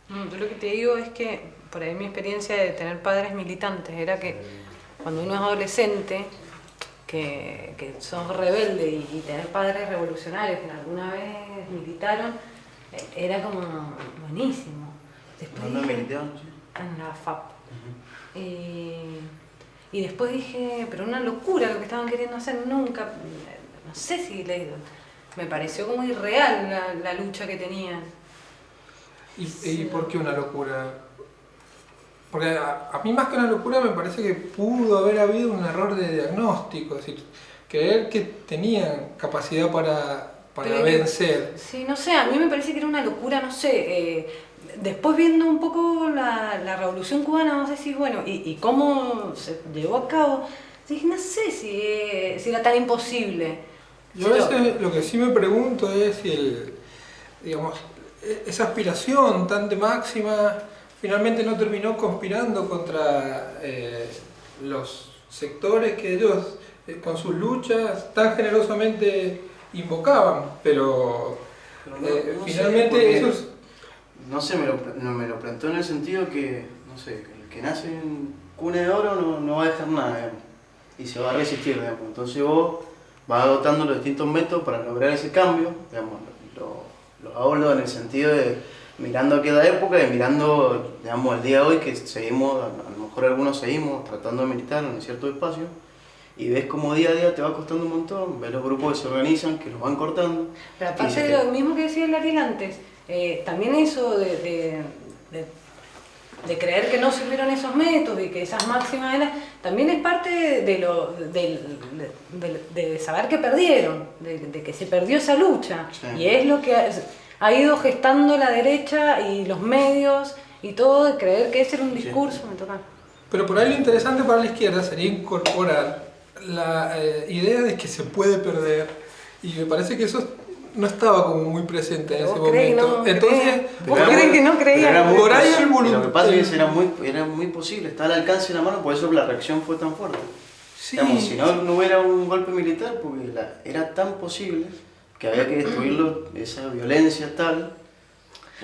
Yo lo que te digo es que, por ahí mi experiencia de tener padres militantes era que cuando uno es adolescente, que sos rebelde y tener padres revolucionarios que alguna vez militaron, era como buenísimo. Después ¿Dónde dije, militaron? Sí. en la FAP. Y después dije, pero una locura lo que estaban queriendo hacer, nunca, no sé si me pareció como irreal la lucha que tenían. ¿Y por qué una locura? Porque a mí más que una locura me parece que pudo haber habido un error de diagnóstico, es decir, creer que tenían capacidad para vencer. Sí, no sé, a mí me parece que era una locura, no sé. Después viendo un poco la Revolución Cubana, vos decís, bueno, y cómo se llevó a cabo, dije, no sé si era tan imposible. Yo a veces lo que sí me pregunto es si digamos, esa aspiración tan de máxima finalmente no terminó conspirando contra los sectores que ellos con sus luchas tan generosamente invocaban, pero no finalmente sé, esos... No sé, me lo planteo en el sentido que, no sé, que el que nace en cuna de oro no va a dejar nada, digamos, y se va a resistir, digamos. Entonces vos vas adoptando los distintos métodos para lograr ese cambio, digamos, lo hablo en el sentido de mirando aquella época y mirando, digamos, el día de hoy que seguimos, a lo mejor algunos seguimos tratando de militar en ciertos espacios, y ves como día a día te va costando un montón, ves los grupos que se organizan, que los van cortando. Pero aparte de lo mismo que decía el Ariel antes, también eso de creer que no sirvieron esos métodos y que esas máximas eran, también es parte de saber que perdieron, de que se perdió esa lucha. Sí. Y es lo que ha ido gestando la derecha y los medios y todo, de creer que ese era un discurso. Sí. Me toca. Pero por ahí lo interesante para la izquierda sería incorporar la idea de que se puede perder, y me parece que eso no estaba como muy presente en ese momento. No, entonces, ¿vos creen que no creían? Por ahí el volumen. Lo que pasa es que era muy posible, está al alcance de la mano, por eso la reacción fue tan fuerte. Sí, digamos, si no hubiera un golpe militar, porque era tan posible que había que destruirlo, esa violencia tal.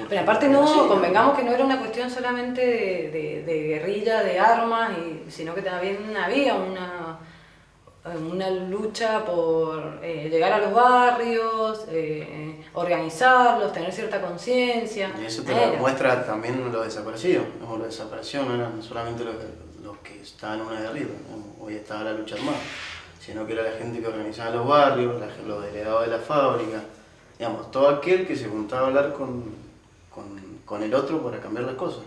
Pero aparte convengamos que no era una cuestión solamente de guerrilla, de armas, sino que también había una lucha por llegar a los barrios, organizarlos, tener cierta conciencia. Y eso te lo muestra también los desaparecidos. Los desaparecidos no eran solamente los que estaban en una guerrilla, hoy estaba la lucha armada, sino que era la gente que organizaba los barrios, los delegados de la fábrica, digamos, todo aquel que se juntaba a hablar con el otro para cambiar las cosas.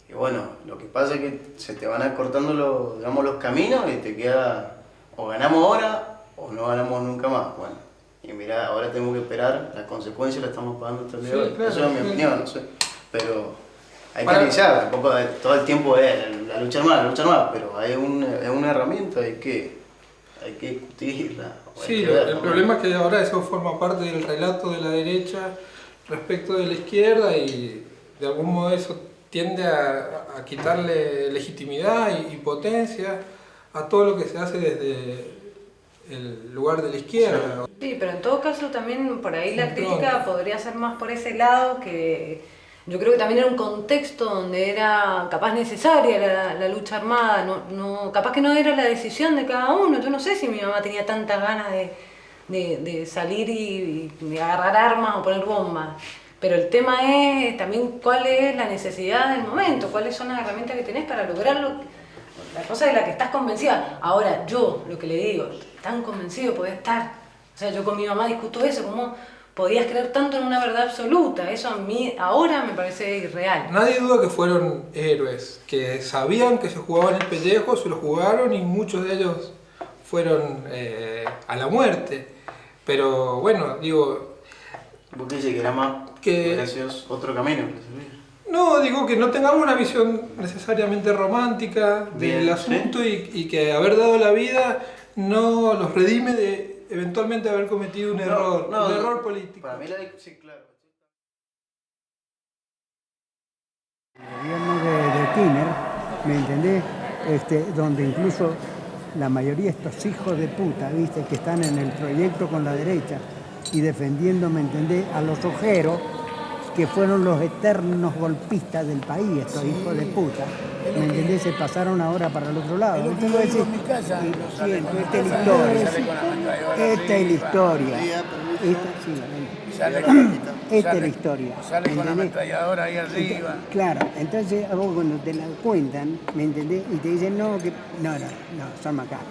Y bueno, lo que pasa es que se te van acortando los caminos y te queda, o ganamos ahora o no ganamos nunca más. Bueno, y mira, ahora tenemos que esperar, las consecuencias las estamos pagando hasta el día de hoy. Claro, eso es mi opinión, no sé. Pero hay que analizar, tampoco todo el tiempo es la lucha armada, pero es una herramienta, hay que discutirla. Sí, el problema es que ahora eso forma parte del relato de la derecha respecto de la izquierda, y de algún modo eso tiende a quitarle legitimidad y potencia a todo lo que se hace desde el lugar de la izquierda. Sí, pero en todo caso también por ahí la crítica podría ser más por ese lado, que yo creo que también era un contexto donde era capaz necesaria la lucha armada, capaz que no era la decisión de cada uno. Yo no sé si mi mamá tenía tantas ganas de salir y de agarrar armas o poner bombas. Pero el tema es también cuál es la necesidad del momento, cuáles son las herramientas que tenés para lograrlo, la cosa de la que estás convencida. Ahora, yo lo que le digo, tan convencido podés estar. O sea, yo con mi mamá discuto eso, cómo podías creer tanto en una verdad absoluta. Eso a mí ahora me parece irreal. Nadie duda que fueron héroes, que sabían que se jugaban el pellejo, se lo jugaron, y muchos de ellos fueron a la muerte. Pero bueno, digo... ¿Vos crees que era más gracias otro camino? No, digo que no tengamos una visión necesariamente romántica del asunto, ¿sí? y que haber dado la vida no los redime de eventualmente haber cometido un error político. Para mí sí, claro. El gobierno de Kirchner, ¿me entendés? Donde incluso la mayoría de estos hijos de puta, ¿viste? Que están en el proyecto con la derecha y defendiendo, ¿me entendés?, a los ojeros, que fueron los eternos golpistas del país, estos hijos de puta. ¿Me entendés? Se pasaron ahora para el otro lado. Entonces vos decís, esta es la historia. Esta es la historia. Esta es la historia. Sale con la ametralladora ahí arriba. Claro, entonces a vos cuando te la cuentan, ¿me entendés? Y te dicen, no, son macacos.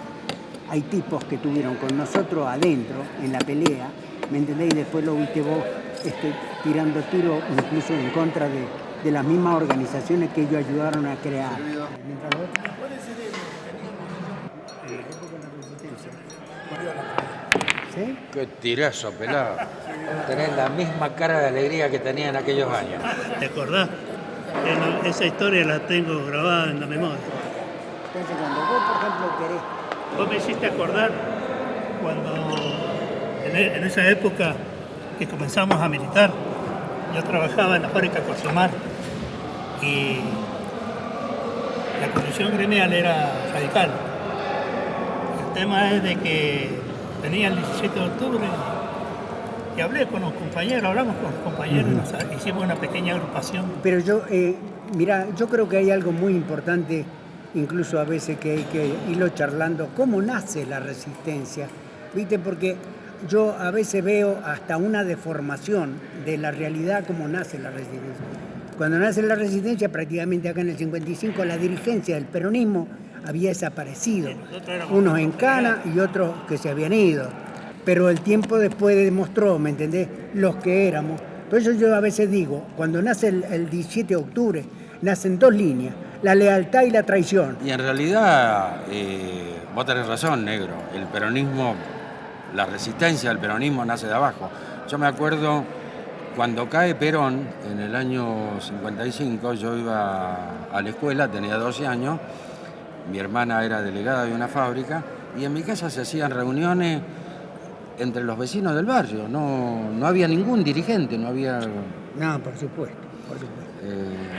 Hay tipos que tuvieron con nosotros adentro, en la pelea, ¿me entendés? Y después lo viste vos tirando tiros incluso en contra de las mismas organizaciones que ellos ayudaron a crear. Mientras vos, en la época de la resistencia. ¿Sí? Qué tirazo, pelado. Tenés la misma cara de alegría que tenía en aquellos años. ¿Te acordás? Esa historia la tengo grabada en la memoria. Entonces cuando vos, por ejemplo, querés... Vos me hiciste acordar cuando en esa época que comenzamos a militar, yo trabajaba en la fábrica Corsomar y la condición gremial era radical. El tema es de que venía el 17 de octubre y hablé con los compañeros, hablamos con los compañeros y hicimos una pequeña agrupación. Pero yo, mira, yo creo que hay algo muy importante, incluso a veces que hay que irlo charlando, cómo nace la resistencia, ¿viste? Porque yo a veces veo hasta una deformación de la realidad cómo nace la resistencia. Cuando nace la resistencia, prácticamente acá en el 55, la dirigencia del peronismo había desaparecido. Unos en cana y otros que se habían ido. Pero el tiempo después demostró, ¿me entendés?, los que éramos. Por eso yo a veces digo, cuando nace el 17 de octubre, nacen dos líneas, la lealtad y la traición. Y en realidad, vos tenés razón, negro. El peronismo, la resistencia del peronismo nace de abajo. Yo me acuerdo cuando cae Perón, en el año 55, yo iba a la escuela, tenía 12 años, mi hermana era delegada de una fábrica, y en mi casa se hacían reuniones entre los vecinos del barrio. No había ningún dirigente, no había... No, por supuesto, por supuesto.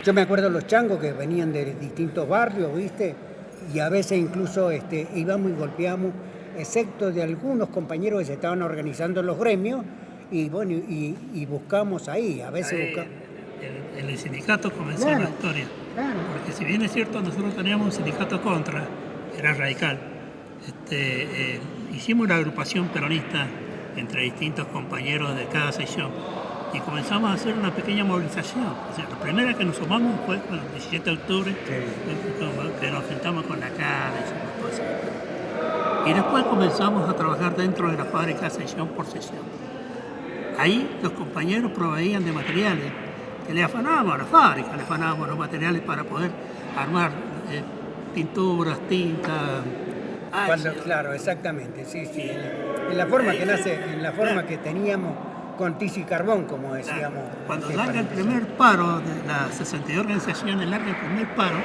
Yo me acuerdo los changos que venían de distintos barrios, ¿viste? Y a veces incluso íbamos y golpeamos, excepto de algunos compañeros que se estaban organizando en los gremios, y bueno, y buscamos ahí, a veces buscamos... En el sindicato comenzó la historia. Claro. Porque si bien es cierto, nosotros teníamos un sindicato contra, era radical. Hicimos una agrupación peronista entre distintos compañeros de cada sección y comenzamos a hacer una pequeña movilización. O sea, la primera que nos sumamos fue el 17 de octubre, que nos sentamos con la cara y esas cosas. Y después comenzamos a trabajar dentro de la fábrica sección por sección. Ahí los compañeros proveían de materiales que le afanábamos a la fábrica, le afanábamos los materiales para poder armar pinturas, tintas. Claro, exactamente, sí. En la forma que nace, en la forma que teníamos con tiza y carbón, como decíamos. Cuando larga el primer paro de las 62 organizaciones, larga el primer paro,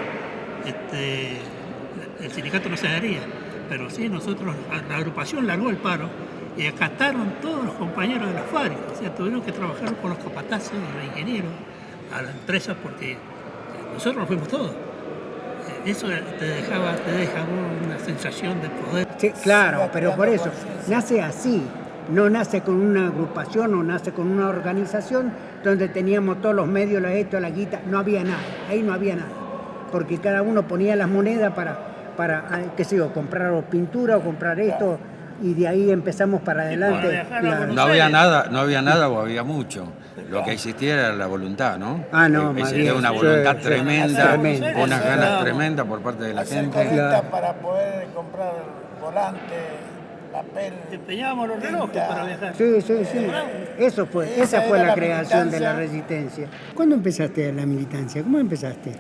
el sindicato no se daría, pero sí, nosotros, la agrupación largó el paro y acataron todos los compañeros de la fábrica, o sea, tuvieron que trabajar con los capataces, los ingenieros, a la empresa, porque nosotros nos fuimos todos. Eso te deja una sensación de poder. Sí, claro, pero por eso, nace así, no nace con una agrupación, no nace con una organización donde teníamos todos los medios, la guita, no había nada, ahí no había nada, porque cada uno ponía las monedas para qué sé yo, comprar pintura o comprar esto, y de ahí empezamos para adelante. No había nada o había mucho. Lo que existía era la voluntad, ¿no? Ah, no, existía una voluntad tremenda, tremenda, unas ganas tremendas por parte de la gente. Claro. Para poder comprar volante, papel. Empeñábamos los relojes para viajar. Sí. Esa fue la creación de la resistencia. ¿Cuándo empezaste la militancia? ¿Cómo empezaste?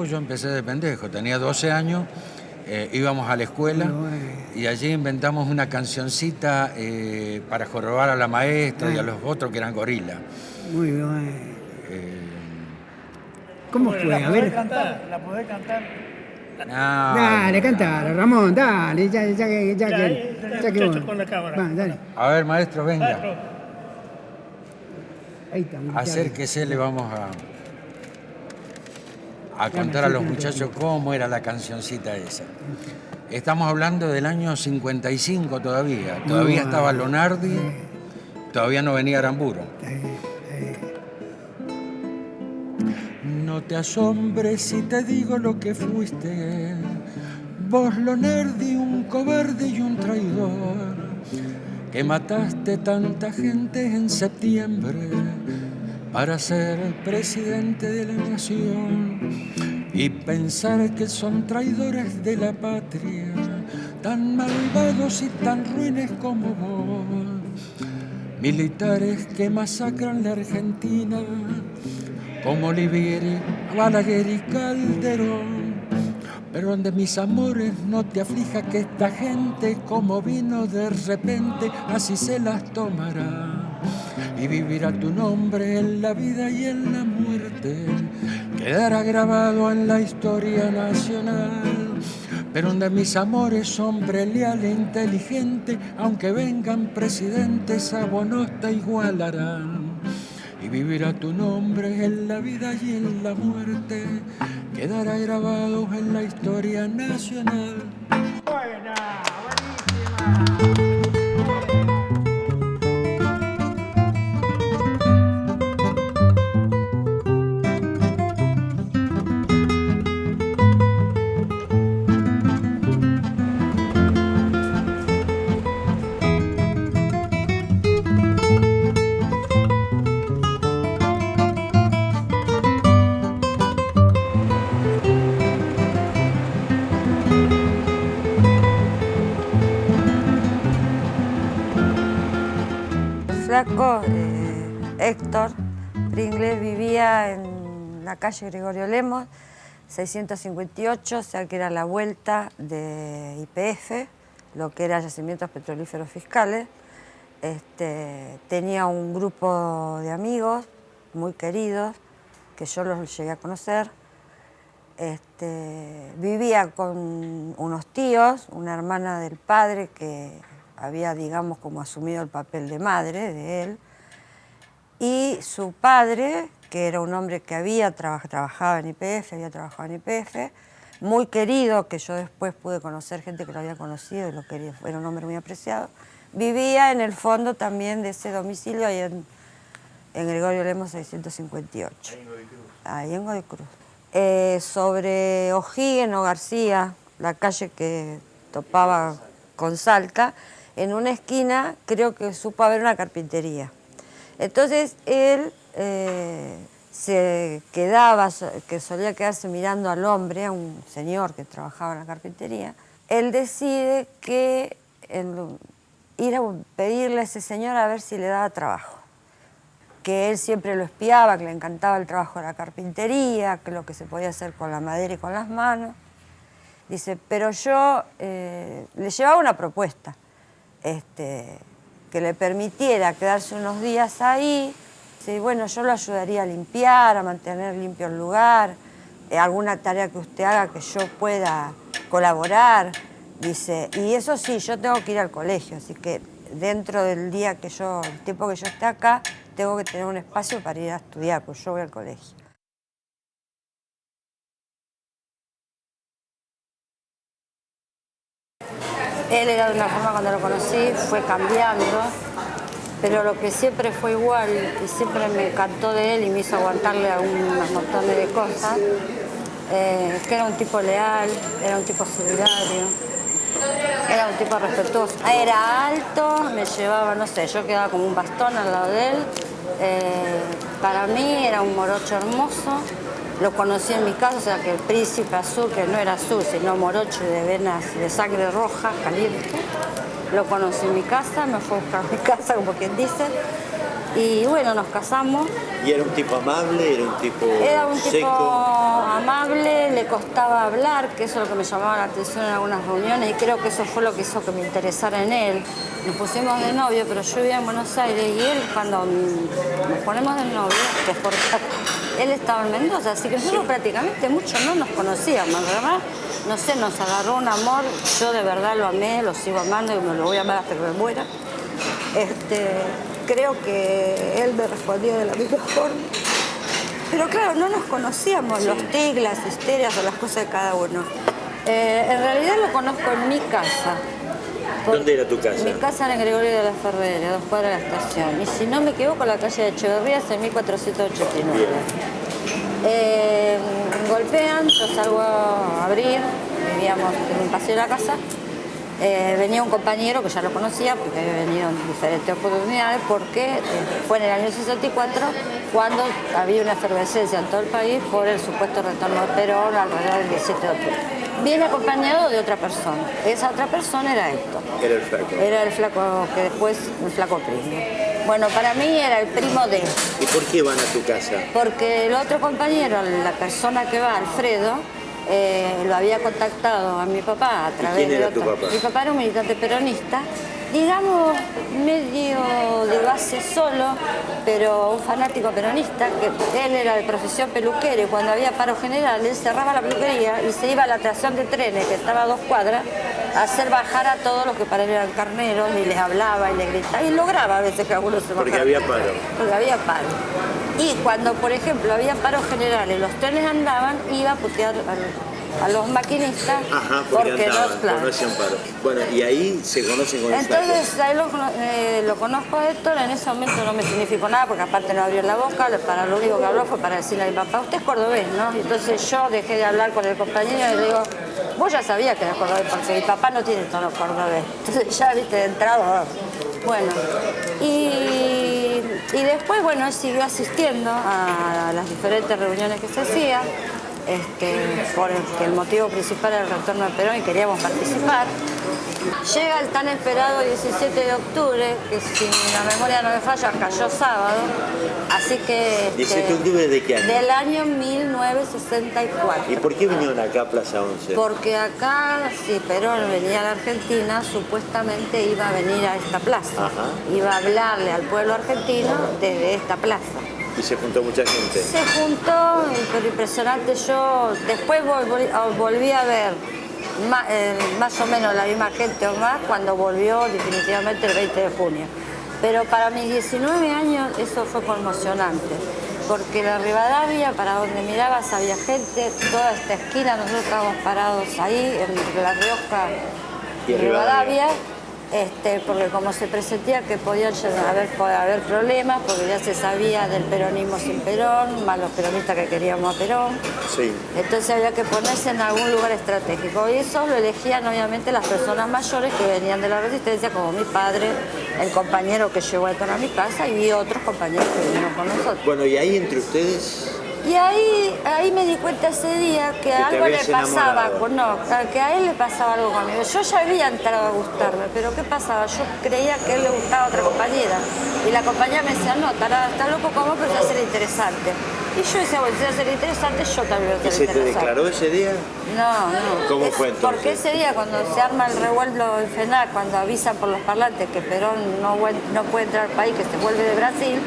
Yo empecé de pendejo, tenía 12 años. Íbamos a la escuela y allí inventamos una cancioncita para jorobar a la maestra y a los otros que eran gorilas. Muy bien. ¿Cómo fue? A ver. ¿La podés cantar? No, Dale, cantala, Ramón, dale, ya que vos. Con la cámara. Va, dale. A ver, maestro, venga. Ahí está. Acérquese, le vamos a contar a los muchachos cómo era la cancioncita esa. Estamos hablando del año 55 todavía. Todavía estaba Lonardi, todavía no venía Aramburo. No te asombres si te digo lo que fuiste, vos lo nerdi, un cobarde y un traidor, que mataste tanta gente en septiembre para ser presidente de la nación y pensar que son traidores de la patria, tan malvados y tan ruines como vos. Militares que masacran la Argentina como Olivieri, Balaguer y Calderón. Pero donde mis amores no te aflija que esta gente como vino de repente así se las tomará. Y vivirá tu nombre en la vida y en la muerte, quedará grabado en la historia nacional. Pero donde mis amores, hombre leal e inteligente, aunque vengan presidentes, a vos no te igualarán. Y vivirá tu nombre en la vida y en la muerte, quedará grabado en la historia nacional. Buena, buenísima. Flaco, Héctor Pringles, vivía en la calle Gregorio Lemos, 658, o sea que era la vuelta de YPF, lo que era Yacimientos Petrolíferos Fiscales. Tenía un grupo de amigos muy queridos, que yo los llegué a conocer. Vivía con unos tíos, una hermana del padre que había, digamos, como asumido el papel de madre de él, y su padre, que era un hombre que trabajaba en YPF, había trabajado en YPF, muy querido, que yo después pude conocer gente que lo había conocido y lo quería, era un hombre muy apreciado, vivía en el fondo también de ese domicilio ahí en Gregorio Lemos 658. Ahí en Godoy Cruz. Sobre O'Higgins o García, la calle que topaba con Salta, en una esquina creo que supo haber una carpintería. Entonces él se quedaba, que solía quedarse mirando al hombre, a un señor que trabajaba en la carpintería. Él decide que ir a pedirle a ese señor a ver si le daba trabajo. Que él siempre lo espiaba, que le encantaba el trabajo de la carpintería, que lo que se podía hacer con la madera y con las manos. Dice, pero yo le llevaba una propuesta, que le permitiera quedarse unos días ahí. Dice, bueno, yo lo ayudaría a limpiar, a mantener limpio el lugar, alguna tarea que usted haga que yo pueda colaborar. Dice, y eso sí, yo tengo que ir al colegio, así que dentro del día que el tiempo que yo esté acá, tengo que tener un espacio para ir a estudiar, pues yo voy al colegio. Él era de una forma, cuando lo conocí, fue cambiando, pero lo que siempre fue igual y siempre me encantó de él y me hizo aguantarle a un montón de cosas, que era un tipo leal, era un tipo solidario, era un tipo respetuoso. Era alto, me llevaba, no sé, yo quedaba como un bastón al lado de él. Para mí era un morocho hermoso. Lo conocí en mi casa, o sea que el príncipe azul, que no era azul, sino morocho de venas de sangre roja, caliente. Lo conocí en mi casa, me fue a buscar a mi casa, como quien dice. Y bueno, nos casamos. ¿Y era un tipo amable? ¿Era un tipo Era un tipo seco? amable, le costaba hablar, que eso es lo que me llamaba la atención en algunas reuniones, y creo que eso fue lo que hizo que me interesara en él. Nos pusimos de novio, pero yo vivía en Buenos Aires y él, cuando nos ponemos de novio, que es porque él estaba en Mendoza, así que nosotros prácticamente mucho no nos conocíamos, ¿verdad? No sé, nos agarró un amor, yo de verdad lo amé, lo sigo amando y me lo voy a amar hasta que me muera. Creo que él me respondió de la misma forma. Pero claro, no nos conocíamos los tics, las histerias o las cosas de cada uno. En realidad lo conozco en mi casa. ¿Dónde era tu casa? Mi casa era en Gregorio de la Ferrera, a 2 cuadras de la estación. Y si no me equivoco, la calle de Echeverría es en 1489. Bien. Golpean, yo salgo a abrir, vivíamos en un pasillo de la casa. Venía un compañero que ya lo conocía porque había venido en diferentes oportunidades, porque fue en el año 64 cuando había una efervescencia en todo el país por el supuesto retorno de Perón alrededor del 17 de octubre. Viene acompañado de otra persona. Esa otra persona era Héctor. Era el flaco. Era el flaco que después, el flaco primo. Bueno, para mí era el primo de él. ¿Y por qué van a tu casa? Porque el otro compañero, la persona que va, Alfredo, lo había contactado a mi papá a través quién era de tu papá? Mi papá era un militante peronista, digamos medio de base solo, pero un fanático peronista, que él era de profesión peluquero y cuando había paro general él cerraba la peluquería y se iba a la estación de trenes, que estaba a 2 cuadras, a hacer bajar a todos los que para él eran carneros y les hablaba y les gritaba y lograba a veces que algunos se bajaran. Porque había paro. Porque había paro. Y cuando, por ejemplo, había paro general y los trenes andaban, iba a putear a los maquinistas. Ajá, porque andaban, claro. no hacían paro. Bueno, y ahí se conocen con el flaco. Entonces, ahí lo conozco a Héctor, en ese momento no me significó nada, porque aparte no abrió la boca, para lo único que habló fue para decirle a mi papá, usted es cordobés, ¿no? Y entonces yo dejé de hablar con el compañero y le digo, vos ya sabías que era cordobés, porque mi papá no tiene tono cordobés. Entonces ya, viste, de entrada, bueno. Y después, bueno, él siguió asistiendo a las diferentes reuniones que se hacían, porque el motivo principal era el retorno de Perón y queríamos participar. Llega el tan esperado 17 de octubre, que si la memoria no me falla, cayó sábado, así que... ¿17 de octubre de qué año? Del año 1964. ¿Y por qué vinieron acá a Plaza 11? Porque acá, si Perón venía a la Argentina, supuestamente iba a venir a esta plaza. Ajá. Iba a hablarle al pueblo argentino desde esta plaza. Y se juntó mucha gente. Se juntó, pero impresionante. Yo después volví a ver más o menos la misma gente o más cuando volvió definitivamente el 20 de junio. Pero para mis 19 años eso fue conmocionante, porque la Rivadavia, para donde mirabas había gente, toda esta esquina, nosotros estábamos parados ahí, entre La Rioja y Rivadavia. Porque como se presentía que podían haber problemas, porque ya se sabía del peronismo sin Perón, más los peronistas que queríamos a Perón. Sí. Entonces había que ponerse en algún lugar estratégico. Y eso lo elegían obviamente las personas mayores que venían de la resistencia, como mi padre, el compañero que llevó a Héctor a mi casa y otros compañeros que vinieron con nosotros. Bueno, y ahí entre ustedes... Y ahí me di cuenta ese día que algo le pasaba, que a él le pasaba algo conmigo. Yo ya había entrado a gustarme, pero ¿qué pasaba? Yo creía que a él le gustaba a otra compañera. Y la compañera me decía, no, está loco como vos, pero ya será interesante. Y yo decía, bueno, si va a ser interesante, yo también voy a ser interesante. ¿Y se te declaró ese día? No. ¿Cómo fue entonces? Porque ese día, cuando se arma el revuelo en FENAC, cuando avisan por los parlantes que Perón no puede entrar al país, que se vuelve de Brasil,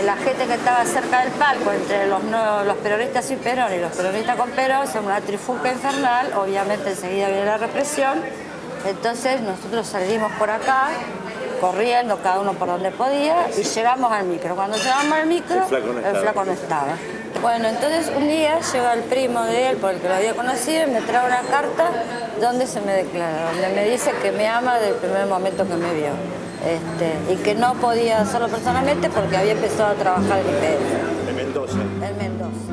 la gente que estaba cerca del palco, entre los peronistas sin Perón y los peronistas con Perón, se una trifulca infernal, obviamente enseguida viene la represión, entonces nosotros salimos por acá, corriendo, cada uno por donde podía, y llegamos al micro. Cuando llegamos al micro, el flaco no estaba. Bueno, entonces un día llega el primo de él, por el que lo había conocido, y me trae una carta donde se me declara, donde me dice que me ama desde el primer momento que me vio. Y que no podía hacerlo personalmente porque había empezado a trabajar en IPF. En Mendoza. En Mendoza.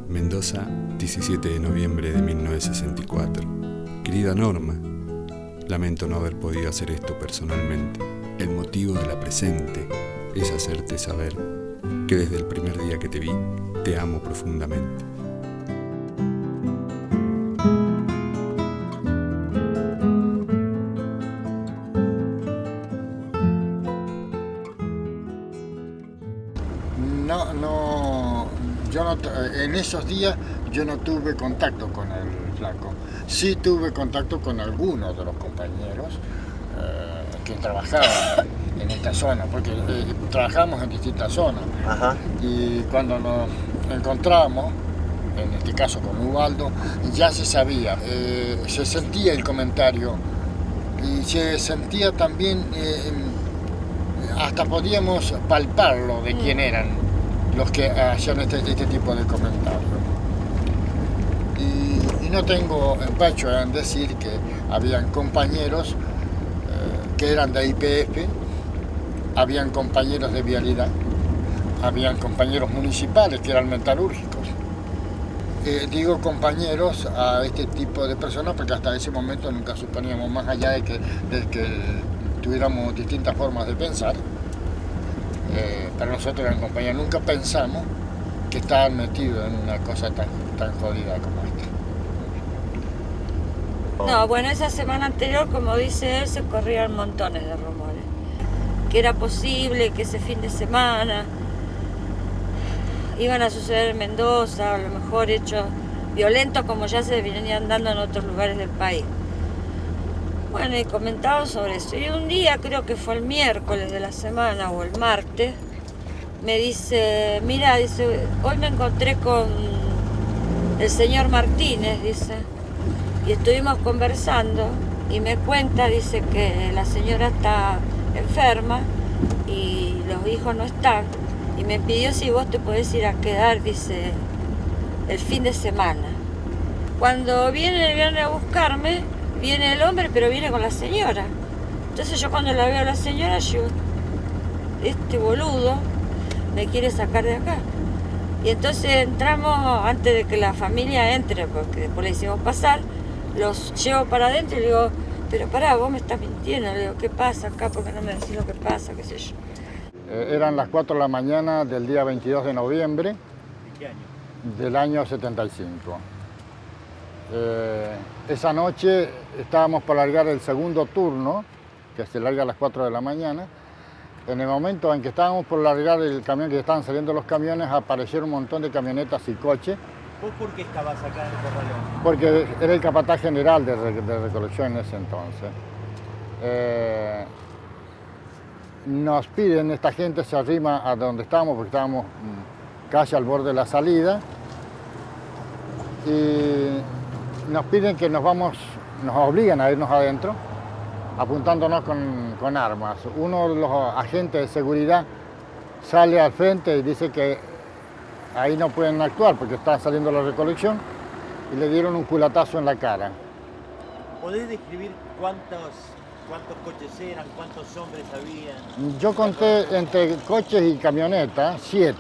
Mendoza, 17 de noviembre de 1964. Querida Norma, lamento no haber podido hacer esto personalmente. El motivo de la presente es hacerte saber que desde el primer día que te vi, te amo profundamente. En esos días yo no tuve contacto con el flaco. Sí tuve contacto con algunos de los compañeros que trabajaban en esta zona, porque trabajamos en distintas zonas. Ajá. Y cuando nos encontramos, en este caso con Ubaldo, ya se sabía, se sentía el comentario y se sentía también, hasta podíamos palparlo de quién eran los que hacían este tipo de comentarios. Y no tengo empacho en decir que habían compañeros que eran de IPF, habían compañeros de vialidad, habían compañeros municipales que eran metalúrgicos. Digo compañeros a este tipo de personas porque hasta ese momento nunca suponíamos, más allá de que tuviéramos distintas formas de pensar, para nosotros eran compañeros, nunca pensamos que estaban metidos en una cosa tan jodida como esta. No, bueno, esa semana anterior, como dice él, se corrían montones de rumores. Que era posible que ese fin de semana iban a suceder en Mendoza, a lo mejor hechos violentos como ya se venían dando en otros lugares del país. Bueno, y comentaba sobre eso. Y un día, creo que fue el miércoles de la semana o el martes, me dice, mira, dice, hoy me encontré con el señor Martínez, dice, y estuvimos conversando y me cuenta, dice, que la señora está enferma y los hijos no están. Y me pidió si vos te podés ir a quedar, dice, el fin de semana. Cuando viene el viernes a buscarme, viene el hombre, pero viene con la señora. Entonces yo cuando la veo a la señora, yo, este boludo me quiere sacar de acá. Y entonces entramos, antes de que la familia entre, porque después le hicimos pasar, los llevo para adentro y le digo, pero pará, vos me estás mintiendo. Le digo, ¿qué pasa acá? ¿Por qué no me decís lo que pasa? ¿Qué sé yo? Eran las 4 de la mañana del día 22 de noviembre. ¿De qué año? Del año 75. Esa noche estábamos por largar el segundo turno, que se larga a las 4 de la mañana. En el momento en que estábamos por largar el camión, que estaban saliendo los camiones, aparecieron un montón de camionetas y coches. ¿Vos por qué estabas acá en el corralón? Porque era el capataz general de recolección en ese entonces. Nos piden, esta gente se arrima a donde estábamos, porque estábamos casi al borde de la salida, y nos piden que nos obligan a irnos adentro, apuntándonos con armas. Uno de los agentes de seguridad sale al frente y dice que ahí no pueden actuar porque está saliendo la recolección, y le dieron un culatazo en la cara. ¿Podés describir cuántos coches eran, cuántos hombres habían? Yo conté entre coches y camionetas 7.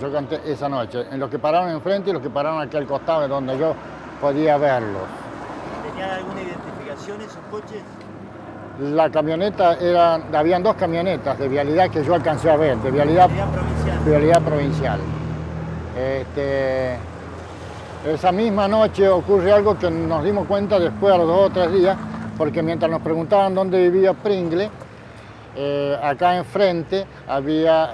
Yo conté esa noche, en los que pararon enfrente y los que pararon aquí al costado, de donde yo podía verlos. ¿Tenían alguna identificación esos coches? La camioneta habían 2 camionetas de vialidad que yo alcancé a ver, de vialidad provincial. Esa misma noche ocurre algo que nos dimos cuenta después, a los 2 o 3 días, porque mientras nos preguntaban dónde vivía Pringle, acá enfrente había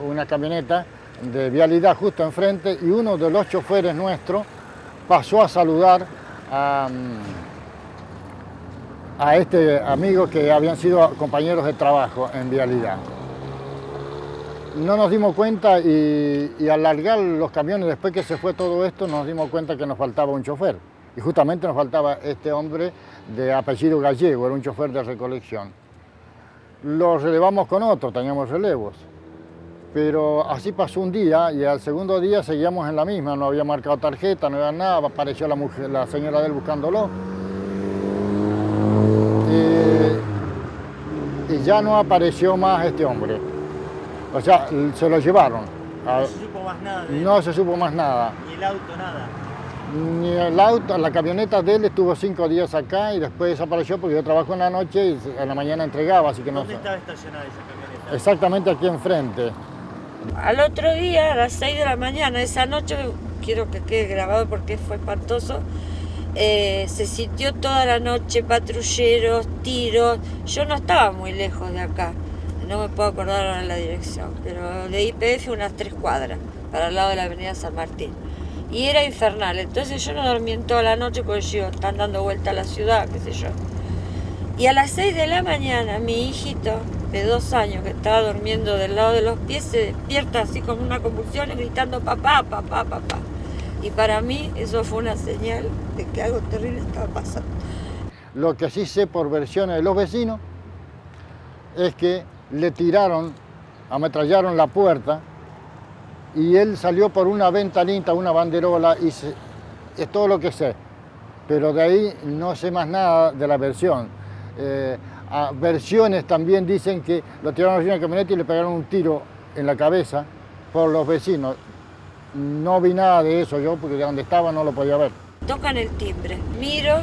una camioneta de vialidad justo enfrente, y uno de los choferes nuestros pasó a saludar a este amigo que habían sido compañeros de trabajo en vialidad. No nos dimos cuenta y al largar los camiones, después que se fue todo esto, nos dimos cuenta que nos faltaba un chofer. Y justamente nos faltaba este hombre de apellido Gallego, era un chofer de recolección. Lo relevamos con otro, teníamos relevos. Pero así pasó un día y al segundo día seguíamos en la misma, no había marcado tarjeta, no había nada, apareció la señora de él buscándolo. Y ya no apareció más este hombre. O sea, se lo llevaron. No se supo más nada de él. No se supo más nada. Ni el auto, nada. Ni el auto, la camioneta de él estuvo 5 días acá y después desapareció porque yo trabajo en la noche y en la mañana entregaba, así que no sé. ¿Dónde estaba estacionada esa camioneta? Exactamente aquí enfrente. Al otro día, a las 6 de la mañana, esa noche, quiero que quede grabado porque fue espantoso, se sintió toda la noche patrulleros, tiros. Yo no estaba muy lejos de acá, no me puedo acordar ahora la dirección, pero de IPF unas 3 cuadras, para el lado de la avenida San Martín. Y era infernal, entonces yo no dormí en toda la noche porque están dando vuelta a la ciudad, qué sé yo. Y a las 6 de la mañana, mi hijito de 2 años, que estaba durmiendo del lado de los pies, se despierta así con una convulsión y gritando papá, papá, papá. Y para mí eso fue una señal de que algo terrible estaba pasando. Lo que sí sé por versiones de los vecinos es que le tiraron, ametrallaron la puerta y él salió por una ventanita, una banderola, y es todo lo que sé. pero de ahí no sé más nada de la versión. Versiones también dicen que lo tiraron a una camioneta y le pegaron un tiro en la cabeza por los vecinos. No vi nada de eso yo, porque de donde estaba no lo podía ver. Tocan el timbre, miro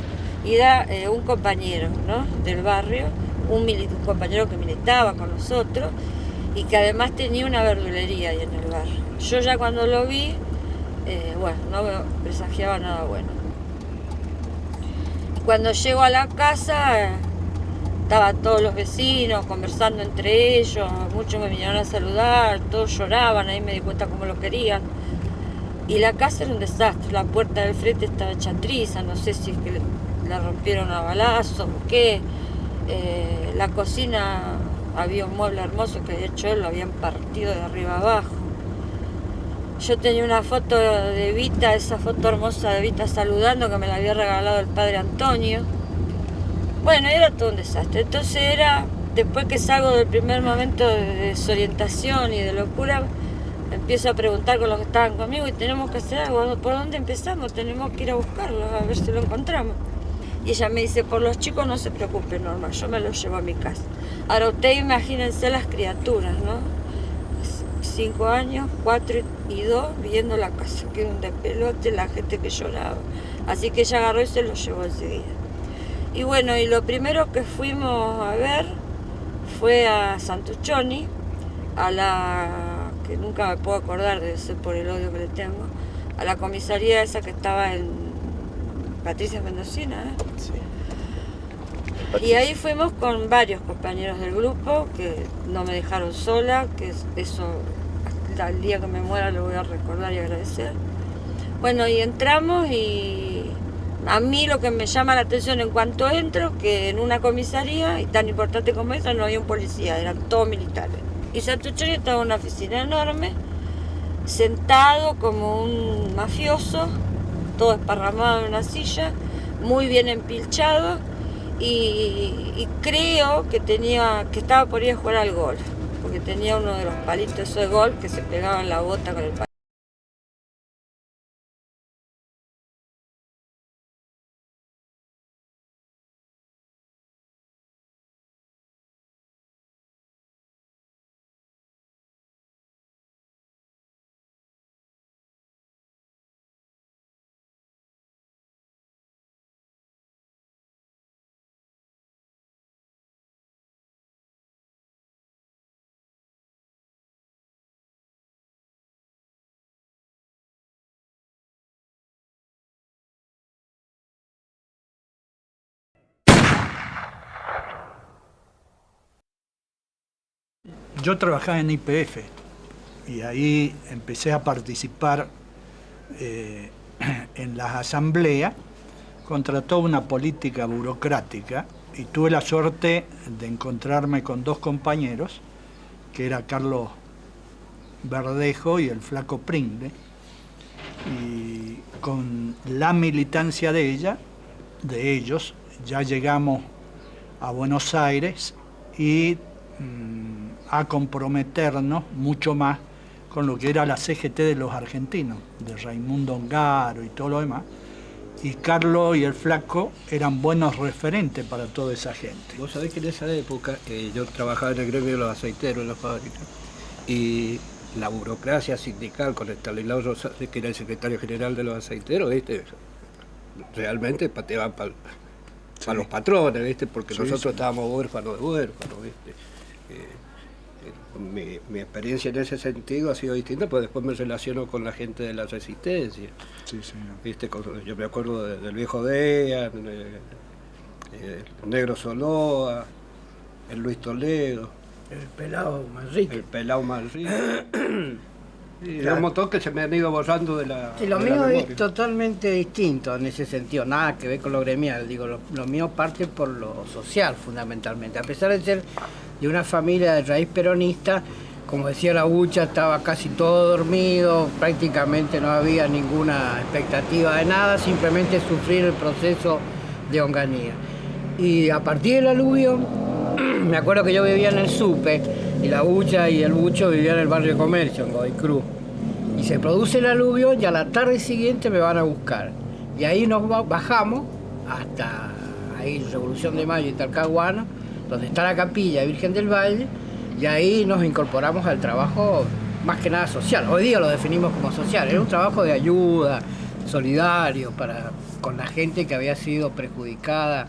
y da un compañero, ¿no?, del barrio, un compañero que militaba con nosotros y que además tenía una verdulería ahí en el barrio. Yo ya cuando lo vi, bueno, no presagiaba nada bueno. Cuando llego a la casa, estaban todos los vecinos conversando entre ellos, muchos me vinieron a saludar, todos lloraban, ahí me di cuenta cómo lo querían. Y la casa era un desastre, la puerta del frente estaba hecha triza, no sé si es que la rompieron a balazos o qué. La cocina, había un mueble hermoso que había hecho él, lo habían partido de arriba abajo. Yo tenía una foto de Evita, esa foto hermosa de Evita saludando, que me la había regalado el padre Antonio. Bueno, era todo un desastre. Entonces era, después que salgo del primer momento de desorientación y de locura, empiezo a preguntar con los que estaban conmigo y tenemos que hacer algo. ¿Por dónde empezamos? Tenemos que ir a buscarlo, a ver si lo encontramos. Y ella me dice, por los chicos no se preocupe, Norma, yo me los llevo a mi casa. Ahora ustedes imagínense las criaturas, ¿no? 5 años, 4 y 2, viendo la casa, que era un despelote, la gente que lloraba. Así que ella agarró y se los llevó enseguida. Y bueno, y lo primero que fuimos a ver fue a Santuccioni, a la, que nunca me puedo acordar, debe ser por el odio que le tengo, a la comisaría esa que estaba en Patricia Mendocina, ¿eh? Sí. Y ahí fuimos con varios compañeros del grupo que no me dejaron sola, que eso hasta el día que me muera lo voy a recordar y agradecer. Bueno, y entramos y a mí lo que me llama la atención en cuanto entro, que en una comisaría, y tan importante como esa, no había un policía, eran todos militares. Y Santuccioni estaba en una oficina enorme, sentado como un mafioso, todo esparramado en una silla, muy bien empilchado, y creo que estaba por ir a jugar al golf, porque tenía uno de los palitos esos de golf que se pegaba en la bota con el palito. Yo trabajaba en YPF y ahí empecé a participar en las asambleas contra toda una política burocrática y tuve la suerte de encontrarme con 2 compañeros, que era Carlos Verdejo y el Flaco Pringle, y con la militancia de ellos ya llegamos a Buenos Aires y a comprometernos mucho más con lo que era la CGT de los argentinos, de Raimundo Ongaro y todo lo demás. Y Carlos y el Flaco eran buenos referentes para toda esa gente. Vos sabés que en esa época yo trabajaba en el gremio de los aceiteros en la fábrica y la burocracia sindical con Estanislao Rosales, que era el secretario general de los aceiteros, realmente pateaban para los patrones, porque nosotros estábamos huérfanos de huérfanos. Mi experiencia en ese sentido ha sido distinta, pues después me relaciono con la gente de la resistencia. Sí, señor. Yo me acuerdo del viejo Dean, el negro Soloa, el Luis Toledo. El pelado Manrique. El pelado Manrique. Y claro, un montón que se me han ido borrando de la. Sí, lo mío es totalmente distinto en ese sentido, nada que ver con lo gremial. Digo, lo mío parte por lo social, fundamentalmente. A pesar de ser de una familia de raíz peronista, como decía la Bucha, estaba casi todo dormido, prácticamente no había ninguna expectativa de nada, simplemente sufrir el proceso de Onganía. Y a partir del aluvio, me acuerdo que yo vivía en el Supe, y la Bucha y el Bucho vivían en el barrio de Comercio, en Godoy Cruz. Y se produce el aluvio y a la tarde siguiente me van a buscar. Y ahí nos bajamos hasta ahí Revolución de Mayo y Talcahuano, donde está la capilla Virgen del Valle, y ahí nos incorporamos al trabajo más que nada social. Hoy día lo definimos como social, era un trabajo de ayuda, solidario, con la gente que había sido perjudicada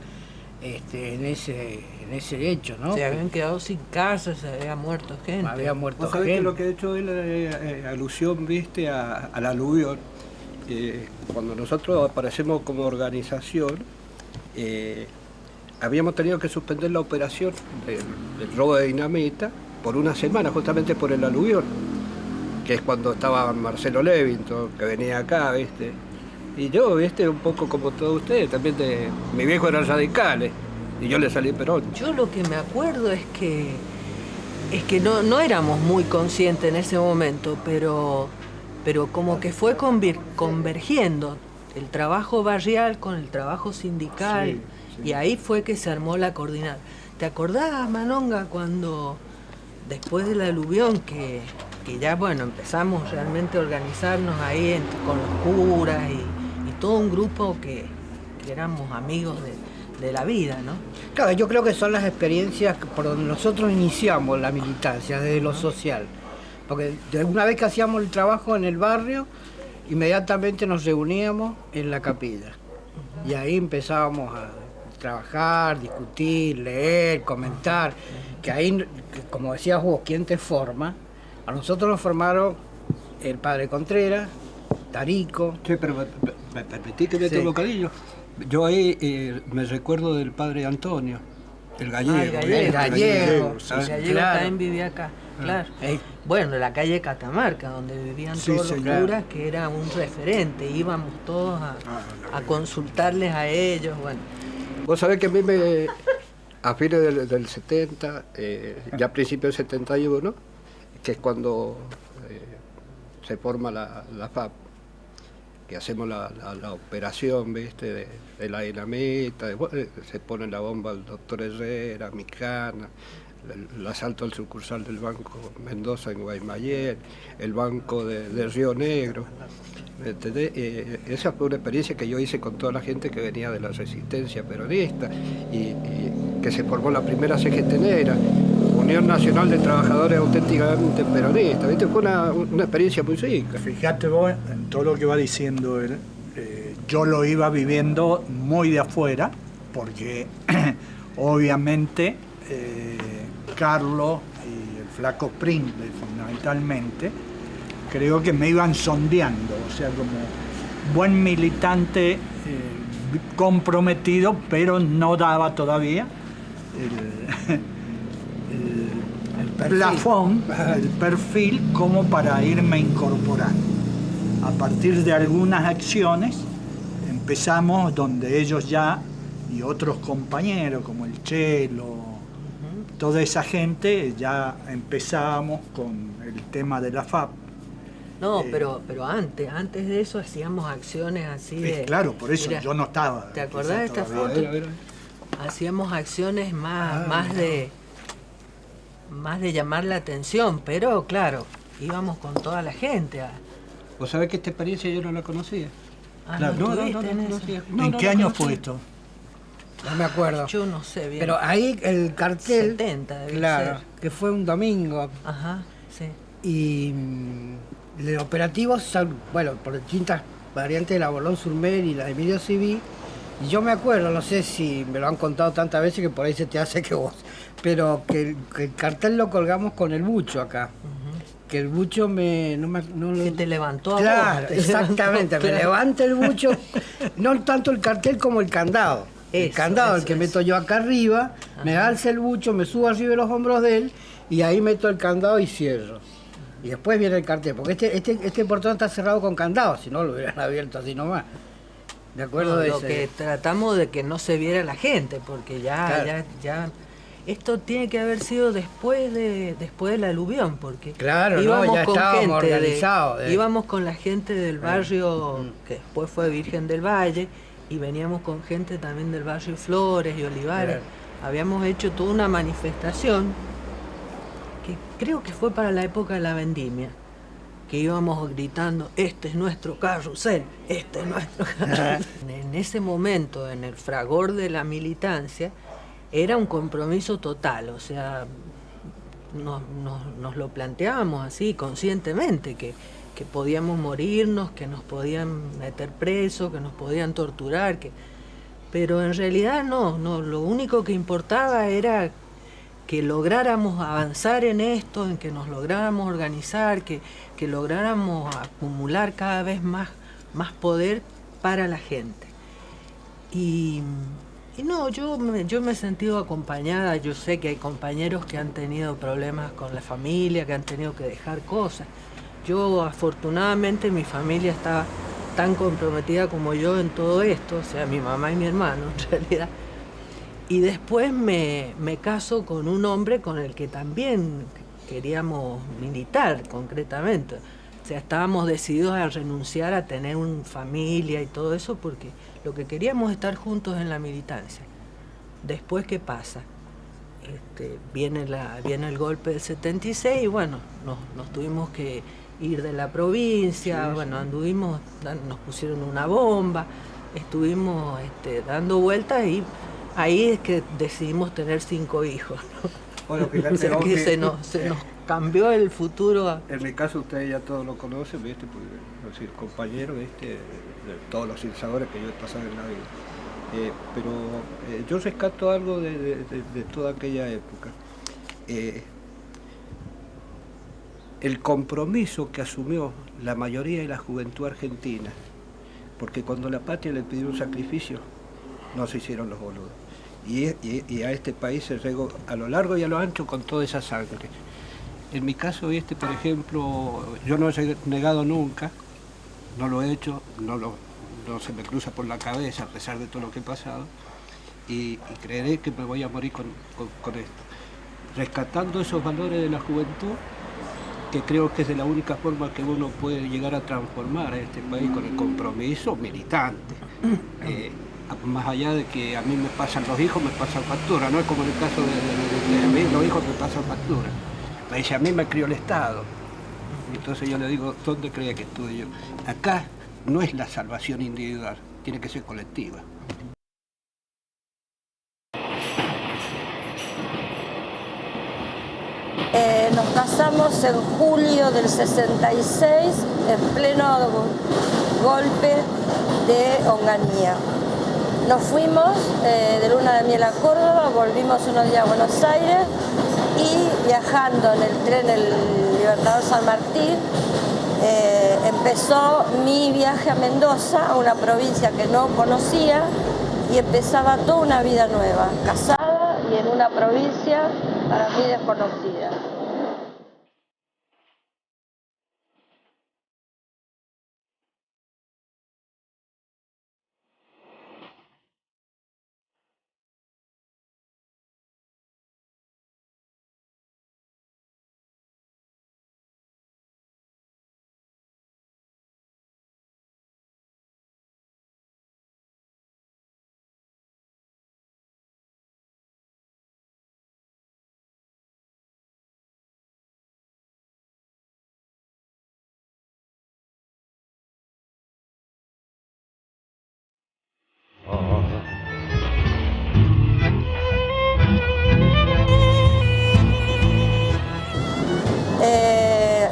en ese hecho, ¿no? Se habían quedado sin casa, se había muerto gente. Había muerto ¿Vos gente. sabés Que lo que ha hecho él alusión, viste, al aluvión? Cuando nosotros aparecemos como organización, habíamos tenido que suspender la operación del robo de dinamita por una semana, justamente por el aluvión, que es cuando estaba Marcelo Levington, que venía acá, viste. Y yo, viste, un poco como todos ustedes, también mi viejo eran radicales, y yo le salí Perón. Yo lo que me acuerdo es que no éramos muy conscientes en ese momento, pero como que fue convergiendo el trabajo barrial con el trabajo sindical, sí. Y ahí fue que se armó la coordinada. ¿Te acordás, Manonga, cuando después del aluvión que ya, bueno, empezamos realmente a organizarnos ahí con los curas y todo un grupo que éramos amigos de la vida, ¿no? Claro, yo creo que son las experiencias por donde nosotros iniciamos la militancia, desde lo social. Porque una vez que hacíamos el trabajo en el barrio, inmediatamente nos reuníamos en la capilla. Y ahí empezábamos a trabajar, discutir, leer, comentar. Que ahí, como decías vos, ¿quién te forma? A nosotros nos formaron el padre Contreras, Tarico. Sí, pero me permití que meta un bocadillo. Yo ahí me recuerdo del padre Antonio, el gallego. El gallego claro. También vivía acá, claro. Bueno, en la calle Catamarca, donde vivían todos los curas, que era un referente. Íbamos todos a consultarles a ellos, bueno. Vos sabés que a mí a fines del 70, ya a principios del 71, que es cuando se forma la FAP, que hacemos la operación, ¿viste? De la dinamita, se pone la bomba al doctor Herrera, Micana, el asalto al sucursal del Banco Mendoza en Guaymallén, el banco de Río Negro. ¿Entendés? Esa fue una experiencia que yo hice con toda la gente que venía de la resistencia peronista y que se formó la primera CGT Negra, Unión Nacional de Trabajadores Auténticamente Peronistas. ¿Viste? Fue una experiencia muy rica. Fíjate vos en todo lo que va diciendo él. Yo lo iba viviendo muy de afuera, porque obviamente Carlos y el flaco Pringle fundamentalmente, creo que me iban sondeando, o sea, como buen militante comprometido, pero no daba todavía el plafón, el perfil como para irme incorporando. A partir de algunas acciones empezamos donde ellos ya y otros compañeros como el Chelo, toda esa gente, ya empezábamos con el tema de la FAP. No, pero antes de eso hacíamos acciones así de... Claro, por eso mira, yo no estaba. ¿Te acordás de esta foto? Hacíamos acciones más de llamar la atención, pero claro, íbamos con toda la gente. ¿Vos sabés que esta experiencia yo no la conocía? Claro. No conocía. ¿En qué año fue esto? No me acuerdo. Yo no sé bien. Pero ahí el cartel, 70 debe claro, ser. que fue un domingo. Ajá, sí. Y los operativos, bueno, por distintas variantes de la Bolón Surmer y la de Emilio Civil. Y yo me acuerdo, no sé si me lo han contado tantas veces que por ahí se te hace que vos, pero que el cartel lo colgamos con el bucho acá. Que el bucho que te levantó a claro, vos. Exactamente, me levanta el bucho, no tanto el cartel como el candado. El candado, el que meto yo acá arriba, me alza el bucho, me subo arriba de los hombros de él y ahí meto el candado y cierro. Y después viene el cartel, porque este portón está cerrado con candado, si no lo hubieran abierto así nomás. De acuerdo de lo ese. que tratamos de que no se viera la gente, porque ya esto tiene que haber sido después del aluvión, porque claro, íbamos ya con estábamos gente organizados. Íbamos con la gente del barrio, que después fue Virgen del Valle, y veníamos con gente también del barrio Flores y Olivares. Habíamos hecho toda una manifestación que creo que fue para la época de la vendimia. que íbamos gritando, este es nuestro carrusel, este es nuestro carrusel. En ese momento, en el fragor de la militancia, era un compromiso total, o sea, nos lo planteábamos así conscientemente, que podíamos morirnos, que nos podían meter presos, que nos podían torturar, pero en realidad no, lo único que importaba era que lográramos avanzar en esto, en que nos lográramos organizar, que lográramos acumular cada vez más poder para la gente. Y no, yo me he sentido acompañada. Yo sé que hay compañeros que han tenido problemas con la familia, que han tenido que dejar cosas. Yo, afortunadamente, mi familia estaba tan comprometida como yo en todo esto, o sea, mi mamá y mi hermano, en realidad. Y después me caso con un hombre con el que también queríamos militar, concretamente. O sea, estábamos decididos a renunciar a tener una familia y todo eso porque lo que queríamos es estar juntos en la militancia. Después, ¿qué pasa? Viene el golpe del 76 y bueno, nos tuvimos que ir de la provincia, bueno, anduvimos, nos pusieron una bomba, estuvimos dando vueltas y ahí es que decidimos tener 5 hijos, ¿no? Bueno, fíjate, o sea, que se nos cambió el futuro. En mi caso ustedes ya todos lo conocen, ¿viste? Porque soy compañero, ¿viste? De todos los sinsabores que yo he pasado en la vida. Pero yo rescato algo de toda aquella época. El compromiso que asumió la mayoría de la juventud argentina, porque cuando la patria le pidió un sacrificio, no se hicieron los boludos. Y a este país se regó a lo largo y a lo ancho con toda esa sangre. En mi caso, por ejemplo, yo no he negado nunca, no lo he hecho, no se me cruza por la cabeza a pesar de todo lo que he pasado, y creeré que me voy a morir con esto. Rescatando esos valores de la juventud, que creo que es de la única forma que uno puede llegar a transformar a este país con el compromiso militante. Más allá de que a mí me pasan los hijos, me pasan factura, no es como en el caso de a mí los hijos me pasan factura. Me dice, a mí me crió el Estado. Entonces yo le digo, ¿dónde cree que estudio yo? Acá no es la salvación individual, tiene que ser colectiva. Nos casamos en julio del 66, en pleno golpe de Onganía. Nos fuimos de luna de miel a Córdoba, volvimos unos días a Buenos Aires y viajando en el tren El Libertador San Martín, empezó mi viaje a Mendoza, a una provincia que no conocía, y empezaba toda una vida nueva, casada y en una provincia para mí desconocida.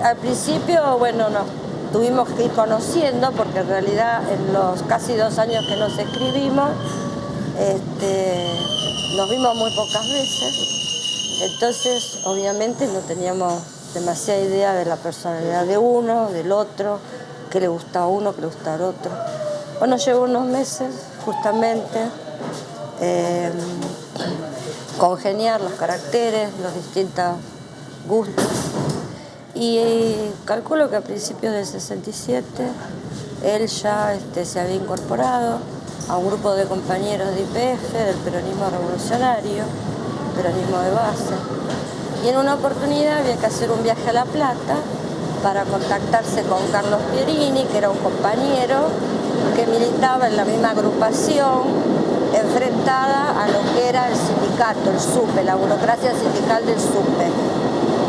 Al principio, bueno, nos tuvimos que ir conociendo porque en realidad en los casi 2 años que nos escribimos nos vimos muy pocas veces, entonces obviamente no teníamos demasiada idea de la personalidad de uno, del otro, qué le gusta a uno, qué le gusta al otro. Bueno, llevo unos meses justamente congeniar los caracteres, los distintos gustos. Y calculo que a principios del 67 él ya se había incorporado a un grupo de compañeros de YPF, del peronismo revolucionario, peronismo de base. Y en una oportunidad había que hacer un viaje a La Plata para contactarse con Carlos Pierini, que era un compañero que militaba en la misma agrupación, enfrentada a lo que era el sindicato, el SUPE, la burocracia sindical del SUPE.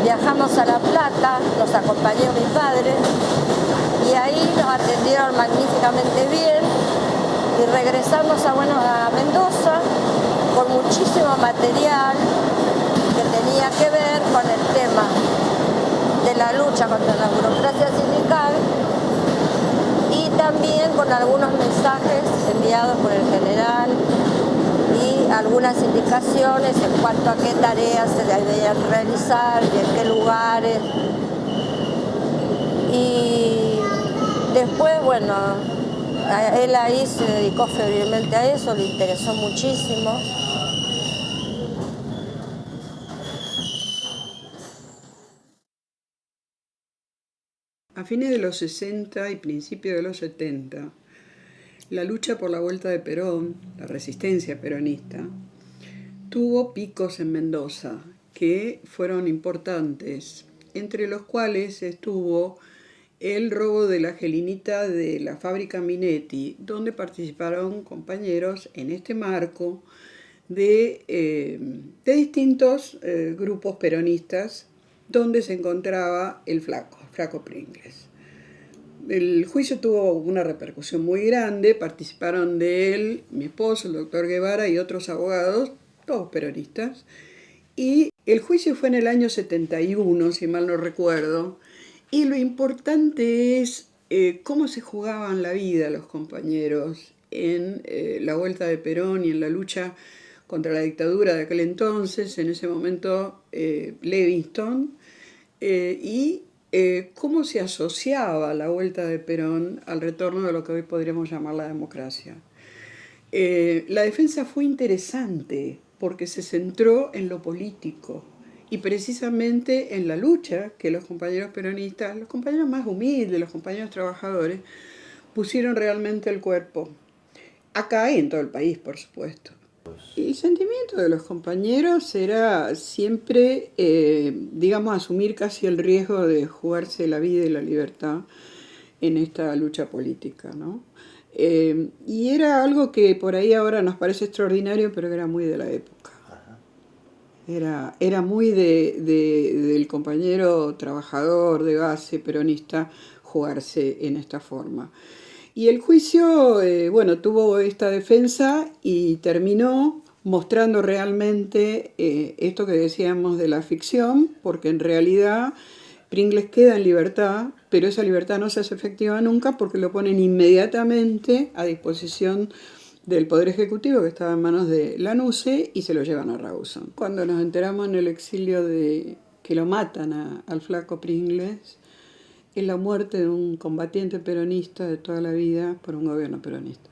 viajamos a La Plata, nos acompañó mi padre y ahí nos atendieron magníficamente bien y regresamos a Mendoza con muchísimo material que tenía que ver con el tema de la lucha contra la burocracia sindical y también con algunos mensajes enviados por el general y algunas indicaciones en cuanto a qué tareas se debían realizar y en qué lugares. Y después, bueno, él ahí se dedicó febrilmente a eso, le interesó muchísimo. A fines de los 60 y principios de los 70, la lucha por la vuelta de Perón, la resistencia peronista, tuvo picos en Mendoza que fueron importantes, entre los cuales estuvo el robo de la gelinita de la fábrica Minetti, donde participaron compañeros en este marco de distintos grupos peronistas, donde se encontraba el Flaco Pringles. El juicio tuvo una repercusión muy grande, participaron de él mi esposo, el doctor Guevara, y otros abogados, todos peronistas, y el juicio fue en el año 71, si mal no recuerdo, y lo importante es cómo se jugaban la vida los compañeros en la vuelta de Perón y en la lucha contra la dictadura de aquel entonces, en ese momento Levingston, y cómo se asociaba la vuelta de Perón al retorno de lo que hoy podríamos llamar la democracia. La defensa fue interesante porque se centró en lo político y precisamente en la lucha que los compañeros peronistas, los compañeros más humildes, los compañeros trabajadores, pusieron realmente el cuerpo. Acá y en todo el país, por supuesto. El sentimiento de los compañeros era siempre, asumir casi el riesgo de jugarse la vida y la libertad en esta lucha política, ¿no? Y era algo que por ahí ahora nos parece extraordinario, pero era muy de la época. Era muy del compañero trabajador de base peronista jugarse en esta forma. Y el juicio, tuvo esta defensa y terminó mostrando realmente esto que decíamos de la ficción, porque en realidad Pringles queda en libertad, pero esa libertad no se hace efectiva nunca porque lo ponen inmediatamente a disposición del Poder Ejecutivo, que estaba en manos de Lanusse, y se lo llevan a Rawson. Cuando nos enteramos en el exilio de que lo matan al Flaco Pringles, es la muerte de un combatiente peronista de toda la vida por un gobierno peronista.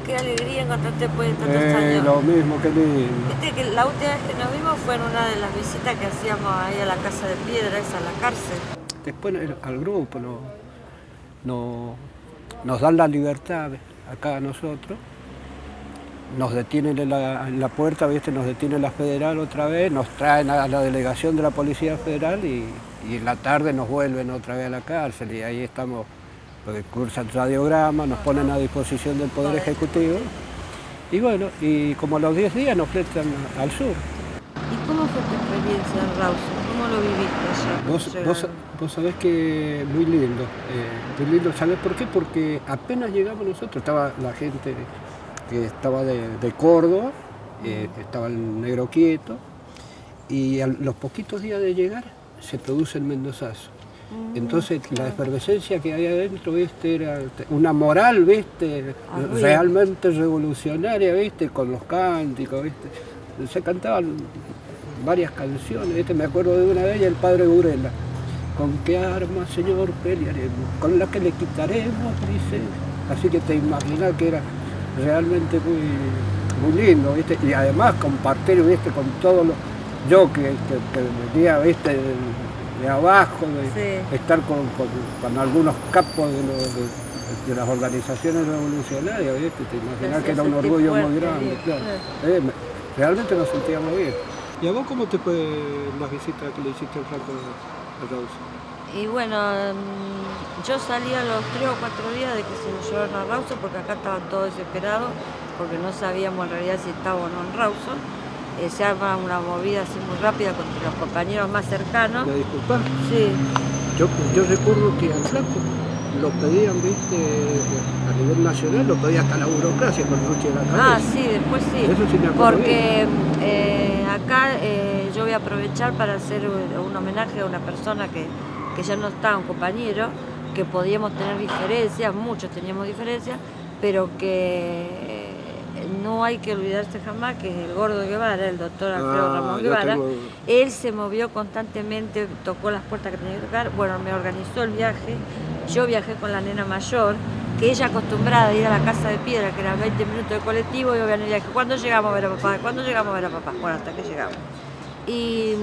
Qué alegría encontrarte después de tantos años. Lo mismo, qué lindo. Viste que la última vez que nos vimos fue en una de las visitas que hacíamos ahí a la Casa de Piedra, esa, a la cárcel. Después al grupo nos dan la libertad acá a nosotros. Nos detienen en la puerta, ¿viste? Nos detiene la federal otra vez, nos traen a la delegación de la Policía Federal y en la tarde nos vuelven otra vez a la cárcel y ahí estamos. Porque cursan radiograma, nos ponen a disposición del Poder Ejecutivo. Y bueno, y como a los 10 días nos fletan al sur. ¿Y cómo fue tu experiencia en Rawson? ¿Cómo lo viviste allá? Vos sabés que muy lindo, ¿sabés por qué? Porque apenas llegamos nosotros, estaba la gente que estaba de Córdoba, estaba el Negro Quieto, y a los poquitos días de llegar se produce el Mendozazo. Entonces la efervescencia que hay adentro, ¿viste? Era una moral, ¿viste? Realmente revolucionaria, ¿viste? Con los cánticos, ¿viste? Se cantaban varias canciones, ¿viste? Me acuerdo de una de ellas, el padre Burela. ¿Con qué arma, Señor, pelearemos? Con la que le quitaremos, dice. Así que te imaginas que era realmente muy lindo, ¿viste? Y además compartir, ¿viste? Con todos los... Yo que venía, ¿viste? De abajo, estar con algunos capos del de las organizaciones revolucionarias, ¿viste? Te imaginas que era un Sentir orgullo fuerte, muy grande, sí. claro. Realmente nos sentíamos bien. ¿Y a vos cómo te fue las visitas que le hiciste al flaco a Rawson? Y bueno, yo salí a los 3 o 4 días de que se lo llevaron a Rawson, porque acá estaban todos desesperados, porque no sabíamos en realidad si estaba o no en Rawson. Se arma una movida así muy rápida contra los compañeros más cercanos. ¿Me disculpás? Sí. Yo recuerdo que al flaco lo pedían, viste, a nivel nacional, lo pedía hasta la burocracia con Ruchi de la cabeza. Ah, sí, después sí. Eso sí me acuerdo porque acá yo voy a aprovechar para hacer un homenaje a una persona que ya no está, un compañero, que podíamos tener diferencias, muchos teníamos diferencias, pero que no hay que olvidarse jamás que es el Gordo Guevara, el doctor Alfredo Ramón Guevara. Él se movió constantemente, tocó las puertas que tenía que tocar. Bueno, me organizó el viaje. Yo viajé con la nena mayor, que ella acostumbrada a ir a la Casa de Piedra, que eran 20 minutos de colectivo, y yo venía y dije, ¿cuándo llegamos a ver a papá? ¿Cuándo llegamos a ver a papá? Bueno, hasta que llegamos. Y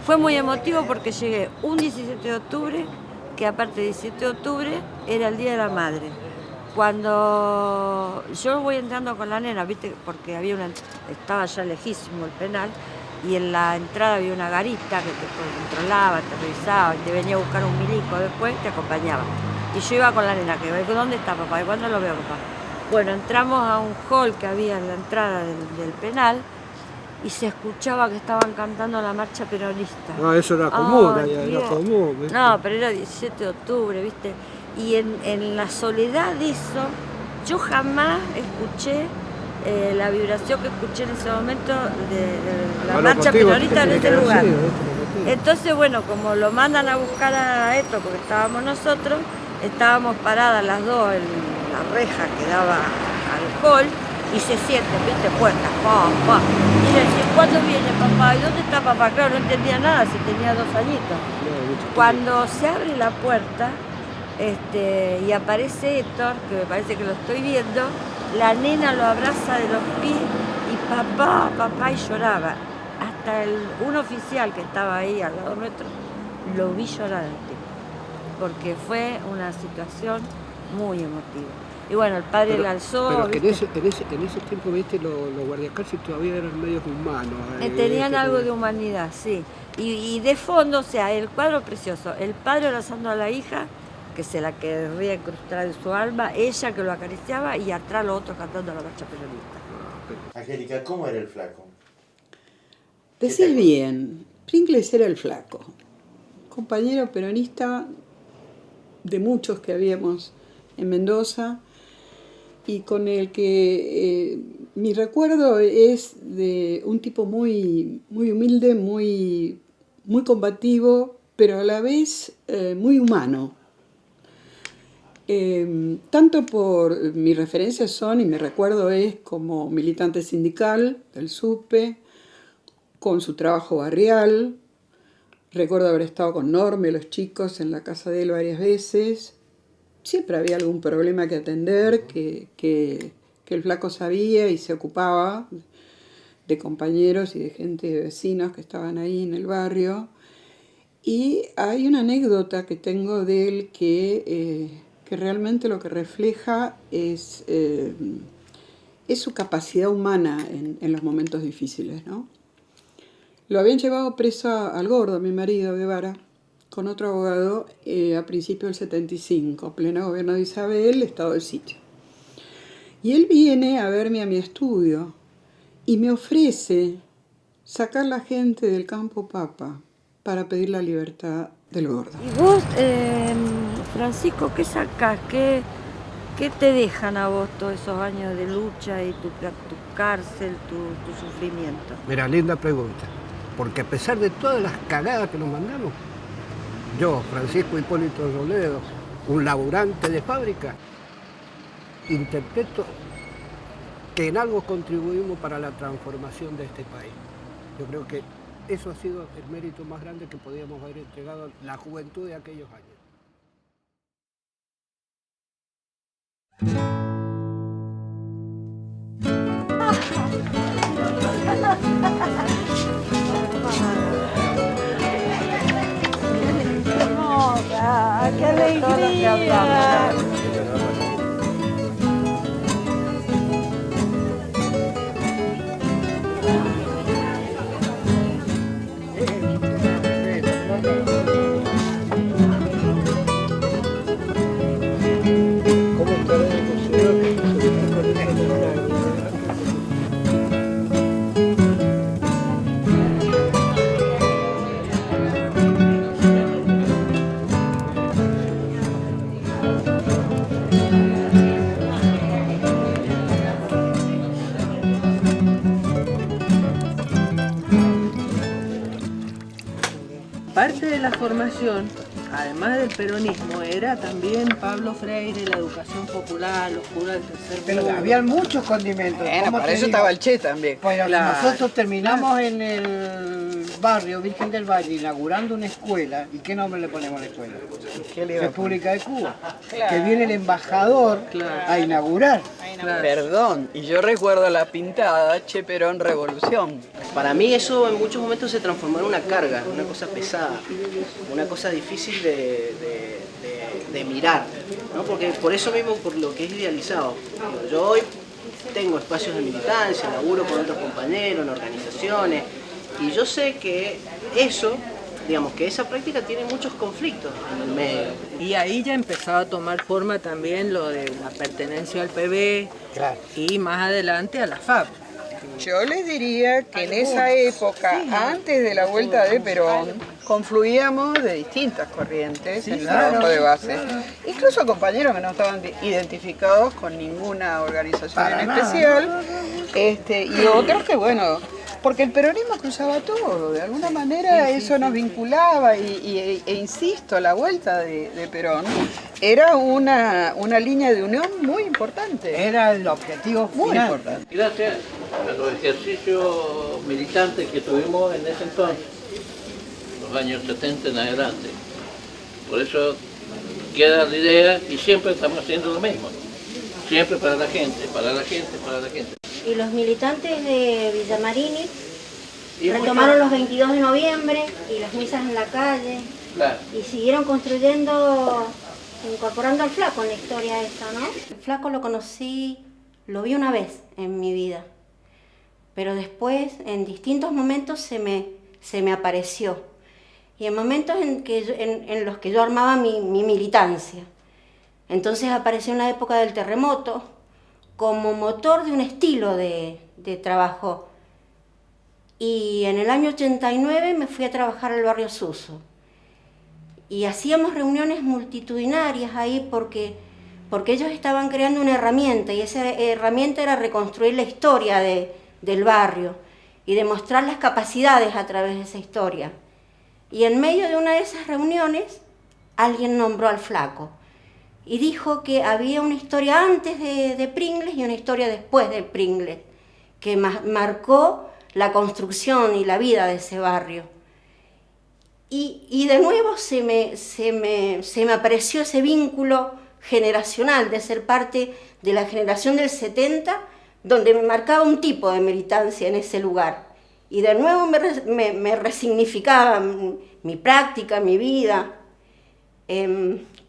fue muy emotivo porque llegué un 17 de octubre, que aparte de 17 de octubre era el Día de la Madre. Cuando yo voy entrando con la nena, viste, porque estaba ya lejísimo el penal, y en la entrada había una garita que te controlaba, te revisaba, y te venía a buscar un milico después, te acompañaba. Y yo iba con la nena, que ¿dónde está papá? ¿Y cuándo lo veo papá? Bueno, entramos a un hall que había en la entrada del penal, y se escuchaba que estaban cantando la marcha peronista. No, eso era común, era común. ¿Viste? No, pero era 17 de octubre, ¿viste? Y en la soledad de eso, yo jamás escuché la vibración que escuché en ese momento de la marcha peronista en ese lugar. Entonces, bueno, como lo mandan a buscar a esto, porque estábamos nosotros, estábamos paradas las dos en la reja que daba al hall, y se sienten, viste, puertas, pam, pam. Y le decían, ¿cuándo viene papá? ¿Y dónde está papá? Claro, no entendía nada, si tenía 2 añitos. Cuando se abre la puerta, y aparece Héctor, que me parece que lo estoy viendo, la nena lo abraza de los pies y papá, y lloraba. Hasta un oficial que estaba ahí al lado nuestro, lo vi llorar al tipo, porque fue una situación muy emotiva. Y bueno, el padre la alzó. Pero que en ese tiempo, viste, los guardiacárceles todavía eran medios humanos. Tenían algo de humanidad, sí. Y de fondo, o sea, el cuadro precioso, el padre abrazando a la hija, que se la querría incrustar en su alma, ella que lo acariciaba, y atrás los otros cantando la marcha peronista. Angélica, ¿cómo era el flaco? Decís bien, Pringles era el flaco, compañero peronista de muchos que habíamos en Mendoza, y con el que mi recuerdo es de un tipo muy, muy humilde, muy combativo, pero a la vez muy humano. Tanto por mis referencias son, y mi recuerdo es como militante sindical del SUPE, con su trabajo barrial. Recuerdo haber estado con Norme, los chicos, en la casa de él varias veces. Siempre había algún problema que atender, que el flaco sabía y se ocupaba de compañeros y de gente, de vecinos que estaban ahí en el barrio. Y hay una anécdota que tengo de él que realmente lo que refleja es su capacidad humana en los momentos difíciles, ¿no? Lo habían llevado preso al Gordo, mi marido, Guevara, con otro abogado a principios del 75, pleno gobierno de Isabel, estado de sitio. Y él viene a verme a mi estudio y me ofrece sacar la gente del Campo Papa para pedir la libertad del Gordo. ¿Y vos, Francisco, qué sacás? ¿Qué te dejan a vos todos esos años de lucha y tu cárcel, tu sufrimiento? Mira, linda pregunta, porque a pesar de todas las cagadas que nos mandamos, yo, Francisco Hipólito Roledo, un laburante de fábrica, interpreto que en algo contribuimos para la transformación de este país. Yo creo que eso ha sido el mérito más grande que podíamos haber entregado a la juventud de aquellos años. ¡Qué alegría! de la formación, además del peronismo, era también Pablo Freire, la educación popular, los curas del tercer Pero mundo. había muchos condimentos. Bueno, ¿Cómo para te eso digo? estaba el Che también. Pues Claro. nosotros terminamos en el barrio Virgen del Valle inaugurando una escuela. ¿Y qué nombre le ponemos a la escuela? ¿Qué le iba a República de Cuba. Claro. Que viene el embajador a inaugurar. Perdón, y yo recuerdo la pintada Che Perón Revolución. Para mí eso en muchos momentos se transformó en una carga, una cosa pesada, una cosa difícil de mirar, ¿no? Porque por eso mismo, por lo que es idealizado. Yo hoy tengo espacios de militancia, laburo con otros compañeros, en organizaciones, y yo sé que eso, digamos, que esa práctica tiene muchos conflictos en el medio. Y ahí ya empezaba a tomar forma también lo de la pertenencia al PB y más adelante a la FAP. Yo les diría que en esa época, antes de la vuelta de Perón, confluíamos de distintas corrientes en el trabajo de base. Incluso compañeros que no estaban identificados con ninguna organización en especial, y otros que, bueno, porque el peronismo cruzaba todo, de alguna manera eso nos vinculaba e insisto, la vuelta de Perón era una línea de unión muy importante. Era el objetivo muy final. importante. Gracias a los ejercicios militantes que tuvimos en ese entonces, los años 70 en adelante. Por eso queda la idea y siempre estamos haciendo lo mismo. Siempre para la gente, para la gente, para la gente. Y los militantes de Villamarini retomaron los 22 de noviembre y las misas en la calle. Claro. Y siguieron construyendo, incorporando al Flaco en la historia esta, ¿no? El Flaco lo conocí, lo vi una vez en mi vida, pero después en distintos momentos se me apareció. Y en momentos en los que yo armaba mi militancia. Entonces apareció en la época del terremoto como motor de un estilo de trabajo. Y en el año 89 me fui a trabajar al barrio Suso. Y hacíamos reuniones multitudinarias ahí porque ellos estaban creando una herramienta, y esa herramienta era reconstruir la historia del barrio y demostrar las capacidades a través de esa historia. Y en medio de una de esas reuniones alguien nombró al Flaco y dijo que había una historia antes de Pringles y una historia después de Pringles que marcó la construcción y la vida de ese barrio. Y de nuevo se me apareció ese vínculo generacional de ser parte de la generación del 70, donde me marcaba un tipo de militancia en ese lugar. Y de nuevo me resignificaba mi práctica, mi vida,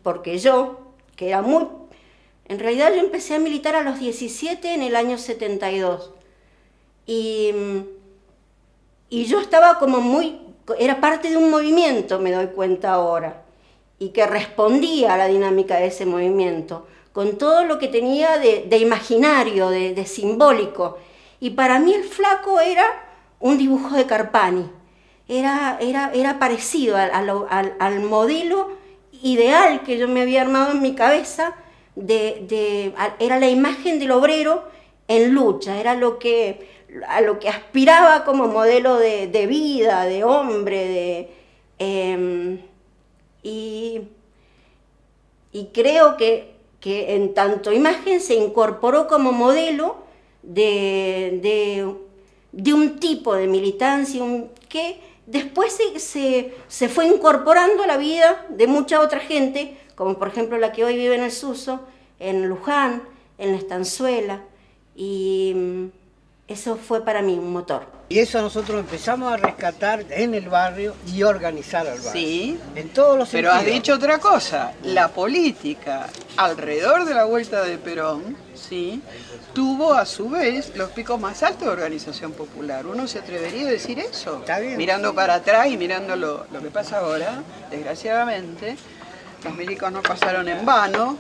porque yo, que era muy... En realidad yo empecé a militar a los 17 en el año 72. Y yo estaba como muy... Era parte de un movimiento, me doy cuenta ahora, y que respondía a la dinámica de ese movimiento, con todo lo que tenía de imaginario, de simbólico. Y para mí el Flaco era un dibujo de Carpani, era parecido al modelo ideal que yo me había armado en mi cabeza, era la imagen del obrero en lucha, era a lo que aspiraba como modelo de vida, de hombre, y creo que en tanto imagen se incorporó como modelo de un tipo de militancia que después se fue incorporando a la vida de mucha otra gente, como por ejemplo la que hoy vive en el Suso, en Luján, en la Estanzuela, y eso fue para mí un motor. Y eso nosotros empezamos a rescatar en el barrio y organizar al barrio. Sí, en todos los pero sentidos. has dicho otra cosa, la política alrededor de la vuelta de Perón, sí, tuvo a su vez los picos más altos de organización popular. ¿Uno se atrevería a decir eso? Está bien. Mirando para atrás y mirando lo que pasa ahora, desgraciadamente, los milicos no pasaron en vano,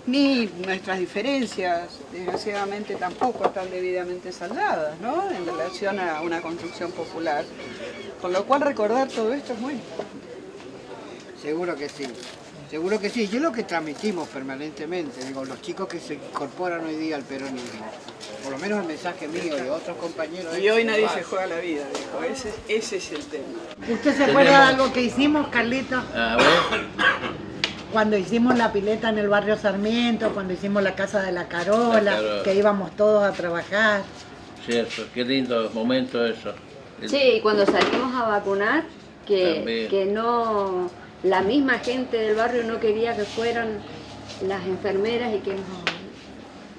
ni nuestras diferencias, desgraciadamente, tampoco están debidamente saldadas, ¿no?, en relación a una construcción popular. Con lo cual recordar todo esto es muy importante. Seguro que sí. Seguro que sí, yo es lo que transmitimos permanentemente, digo, los chicos que se incorporan hoy día al peronismo, por lo menos el mensaje mío y de otros compañeros. Y hoy nadie se juega la vida, dijo, ese es el tema. ¿Usted se acuerda de algo que hicimos, Carlito? A ver. Cuando hicimos la pileta en el barrio Sarmiento, cuando hicimos la casa de la Carola, que íbamos todos a trabajar. Cierto, qué lindo momento eso. Sí, y cuando salimos a vacunar, que no, la misma gente del barrio no quería que fueran las enfermeras y que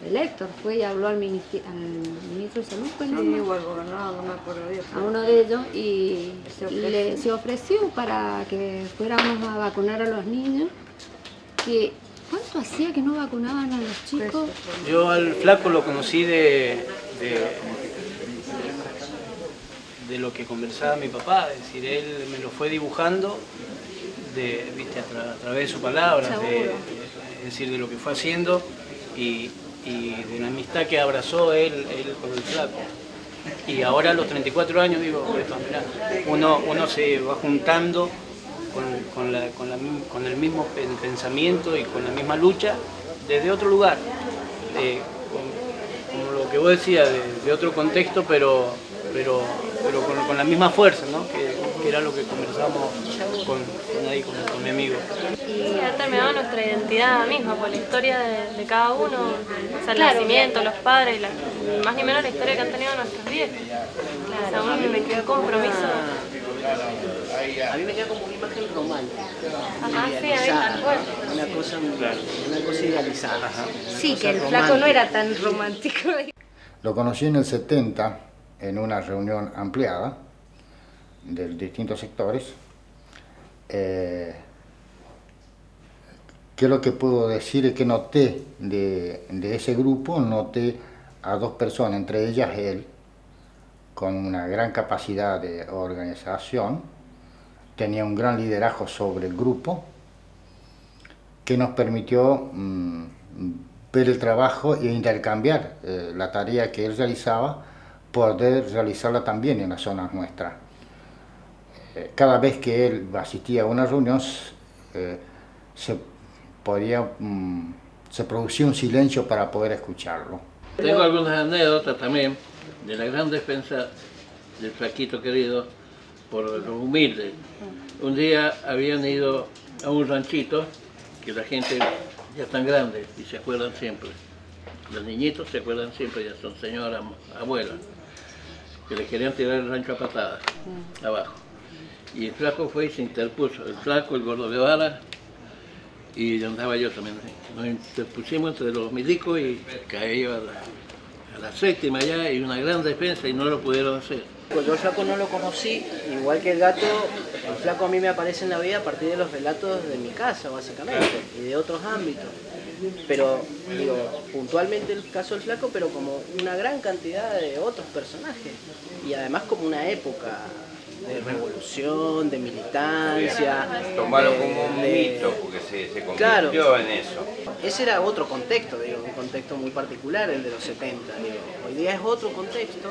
el Héctor fue y habló al ministro de Salud, pues, sí, o al gobernador, no me acuerdo bien. A uno de ellos, y se ofreció para que fuéramos a vacunar a los niños. ¿Cuánto hacía que no vacunaban a los chicos? Yo al flaco lo conocí de lo que conversaba mi papá, es decir, él me lo fue dibujando a través de sus palabras, es decir, de lo que fue haciendo y de una amistad que abrazó él con el flaco. Y ahora a los 34 años, digo, mirá, uno se va juntando con el mismo pensamiento y con la misma lucha desde otro lugar, como lo que vos decías, de otro contexto, pero con la misma fuerza, ¿no? que era lo que conversamos con mi amigo. Y ha terminado nuestra identidad misma, por la historia de cada uno, o sea, el nacimiento, los padres, ni más ni menos la historia que han tenido nuestros viejos. O sea, uno me quedó compromiso. A mí me queda como una imagen romántica. Ajá, sí, tal cual. Una cosa idealizada. Sí, que el flaco no era tan romántico. Lo conocí en el 70, en una reunión ampliada de distintos sectores. ¿Qué es lo que puedo decir? Es que noté de ese grupo, noté a dos personas, entre ellas él, con una gran capacidad de organización, tenía un gran liderazgo sobre el grupo, que nos permitió ver el trabajo e intercambiar la tarea que él realizaba, poder realizarla también en las zonas nuestras. Cada vez que él asistía a una reunión, se producía un silencio para poder escucharlo. Tengo algunas anécdotas también de la gran defensa del flaquito querido por lo humilde. Un día habían ido a un ranchito que la gente ya tan grande y se acuerdan siempre. Los niñitos se acuerdan siempre, ya son señoras, abuelas, que le querían tirar el rancho a patadas abajo. Y el flaco fue y se interpuso. El flaco, el gordo de vara, y andaba yo también. Nos interpusimos entre los milicos y caí a la séptima ya, y una gran defensa, y no lo pudieron hacer. Pues yo al flaco no lo conocí, igual que el gato, el flaco a mí me aparece en la vida a partir de los relatos de mi casa, básicamente, y de otros ámbitos. Pero, digo, puntualmente el caso del flaco, pero como una gran cantidad de otros personajes. Y además como una época de revolución, de militancia. Tomarlo como un mito, porque se convirtió en eso. Ese era otro contexto, digo, un contexto muy particular, el de los 70. Digo. Hoy día es otro contexto,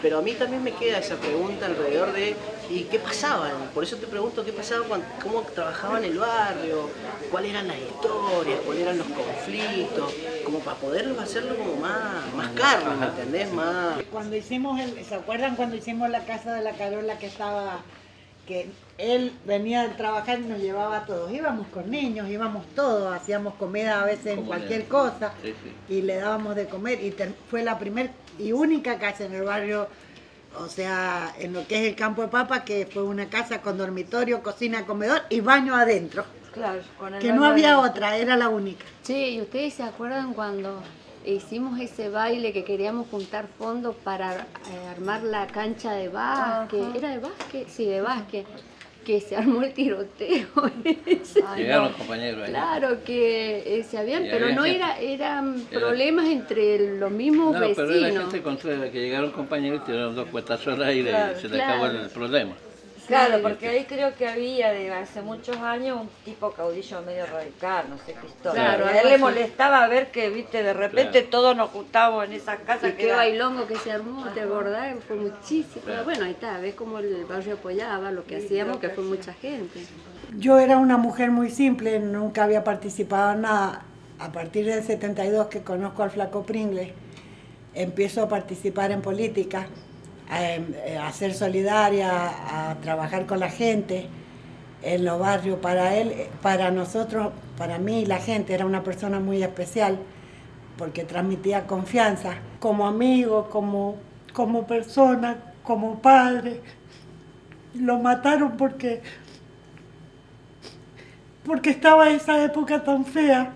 pero a mí también me queda esa pregunta alrededor de ¿y qué pasaba? Por eso te pregunto qué pasaba, cómo trabajaba en el barrio, cuáles eran las historias, cuáles eran los conflictos, como para poder hacerlo como más carne, ¿me entendés? Más... Cuando hicimos ¿se acuerdan cuando hicimos la casa de la Carola que él venía de trabajar y nos llevaba a todos? Íbamos con niños, íbamos todos, hacíamos comida a veces en cualquier cosa y le dábamos de comer y fue la primera y única casa en el barrio, o sea, en lo que es el Campo de Papa, que fue una casa con dormitorio, cocina, comedor y baño adentro. Claro, con el que no había otra, era la única. Sí, ¿y ustedes se acuerdan cuando hicimos ese baile que queríamos juntar fondos para armar la cancha de básquet? Ajá. ¿Era de básquet? Sí, de básquet. Que se armó el tiroteo. Llegaron los compañeros ahí. Claro que se habían, Y pero había no gente, eran problemas entre los mismos no, vecinos. pero era gente contraria, que llegaron compañeros y tiraron dos puestazos al aire y se le acabó el problema. Claro, porque ahí creo que había de hace muchos años un tipo caudillo medio radical, no sé qué historia. Claro, A él le molestaba ver que, viste, de repente todos nos juntábamos en esa casa. Y qué bailongo que se armó, ¿te acordás? Fue muchísimo. Pero bueno, ahí está, ves cómo el barrio apoyaba lo que hacíamos, que fue mucha gente. Yo era una mujer muy simple, nunca había participado en nada. A partir del 72 que conozco al Flaco Pringles, empiezo a participar en política, a ser solidaria, a trabajar con la gente en los barrios. Para él, para nosotros, para mí, la gente era una persona muy especial porque transmitía confianza como amigo, como persona, como padre. Lo mataron porque estaba esa época tan fea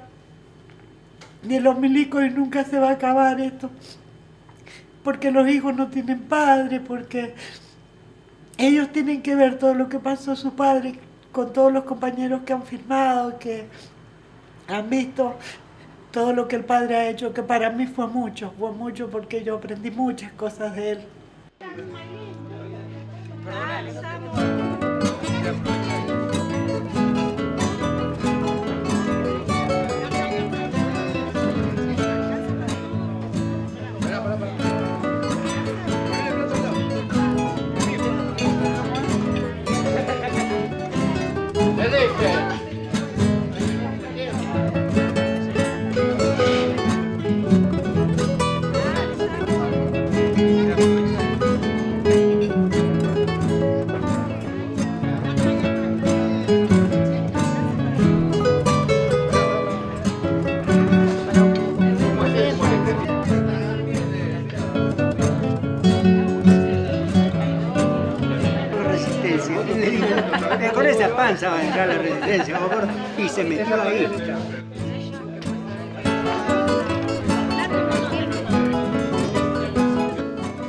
de los milicos y nunca se va a acabar esto. Porque los hijos no tienen padre, porque ellos tienen que ver todo lo que pasó a su padre con todos los compañeros que han firmado, que han visto todo lo que el padre ha hecho, que para mí fue mucho porque yo aprendí muchas cosas de él. Con esa panza va a entrar la resistencia, y se metió ahí.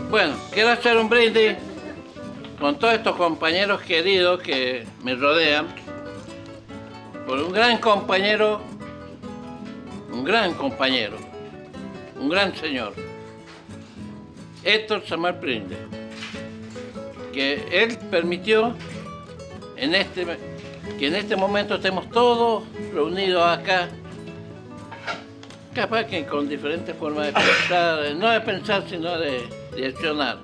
Bueno, quiero hacer un brindis con todos estos compañeros queridos que me rodean, por un gran compañero, un gran señor, Héctor Samar Pringles, que él permitió que en este momento estemos todos reunidos acá, capaz que con diferentes formas de pensar, no de pensar sino de accionar.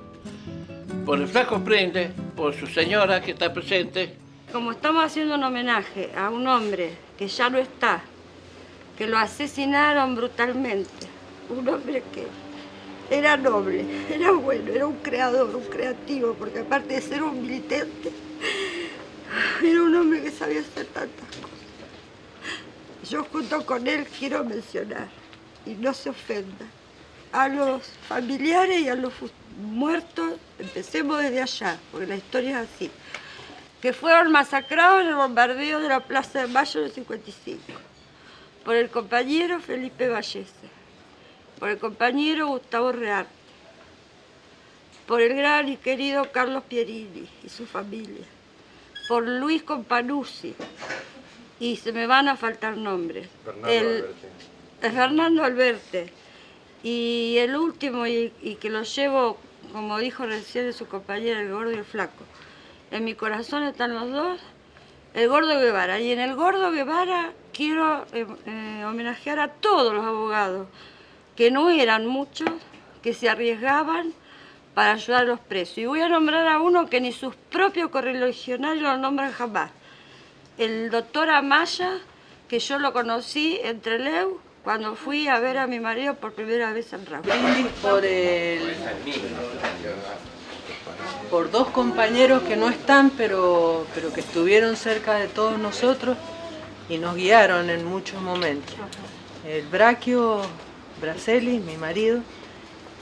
Por el Flaco Pringles, por su señora que está presente. Como estamos haciendo un homenaje a un hombre que ya no está, que lo asesinaron brutalmente, un hombre que era noble, era bueno, era un creador, un creativo, porque aparte de ser un militante, era un hombre que sabía hacer tantas cosas. Yo junto con él quiero mencionar, y no se ofenda, a los familiares y a los muertos, empecemos desde allá, porque la historia es así, que fueron masacrados en el bombardeo de la Plaza de Mayo del 55, por el compañero Felipe Vallese, por el compañero Gustavo Rearte, por el gran y querido Carlos Pierini y su familia, por Luis Companuzzi, y se me van a faltar nombres. Fernando Alberte. Y el último, y que lo llevo, como dijo recién su compañera, el Gordo y el Flaco. En mi corazón están los dos, el Gordo Guevara. Y en el Gordo Guevara quiero homenajear a todos los abogados, que no eran muchos, que se arriesgaban para ayudar a los presos. Y voy a nombrar a uno que ni sus propios correligionarios lo nombran jamás. El doctor Amaya, que yo lo conocí en Trelew cuando fui a ver a mi marido por primera vez en Rafa. Por dos compañeros que no están, pero que estuvieron cerca de todos nosotros y nos guiaron en muchos momentos. El Braquio Braceli, mi marido,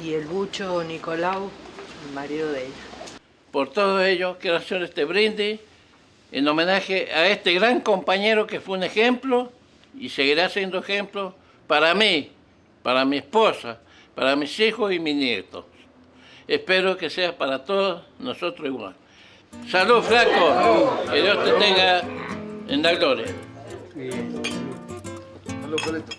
y el Bucho Nicolau, el marido de ella. Por todo ello, quiero hacer este brindis en homenaje a este gran compañero que fue un ejemplo y seguirá siendo ejemplo para mí, para mi esposa, para mis hijos y mis nietos. Espero que sea para todos nosotros igual. ¡Salud, Flaco! Que Dios te tenga en la gloria. Salud, Coleto.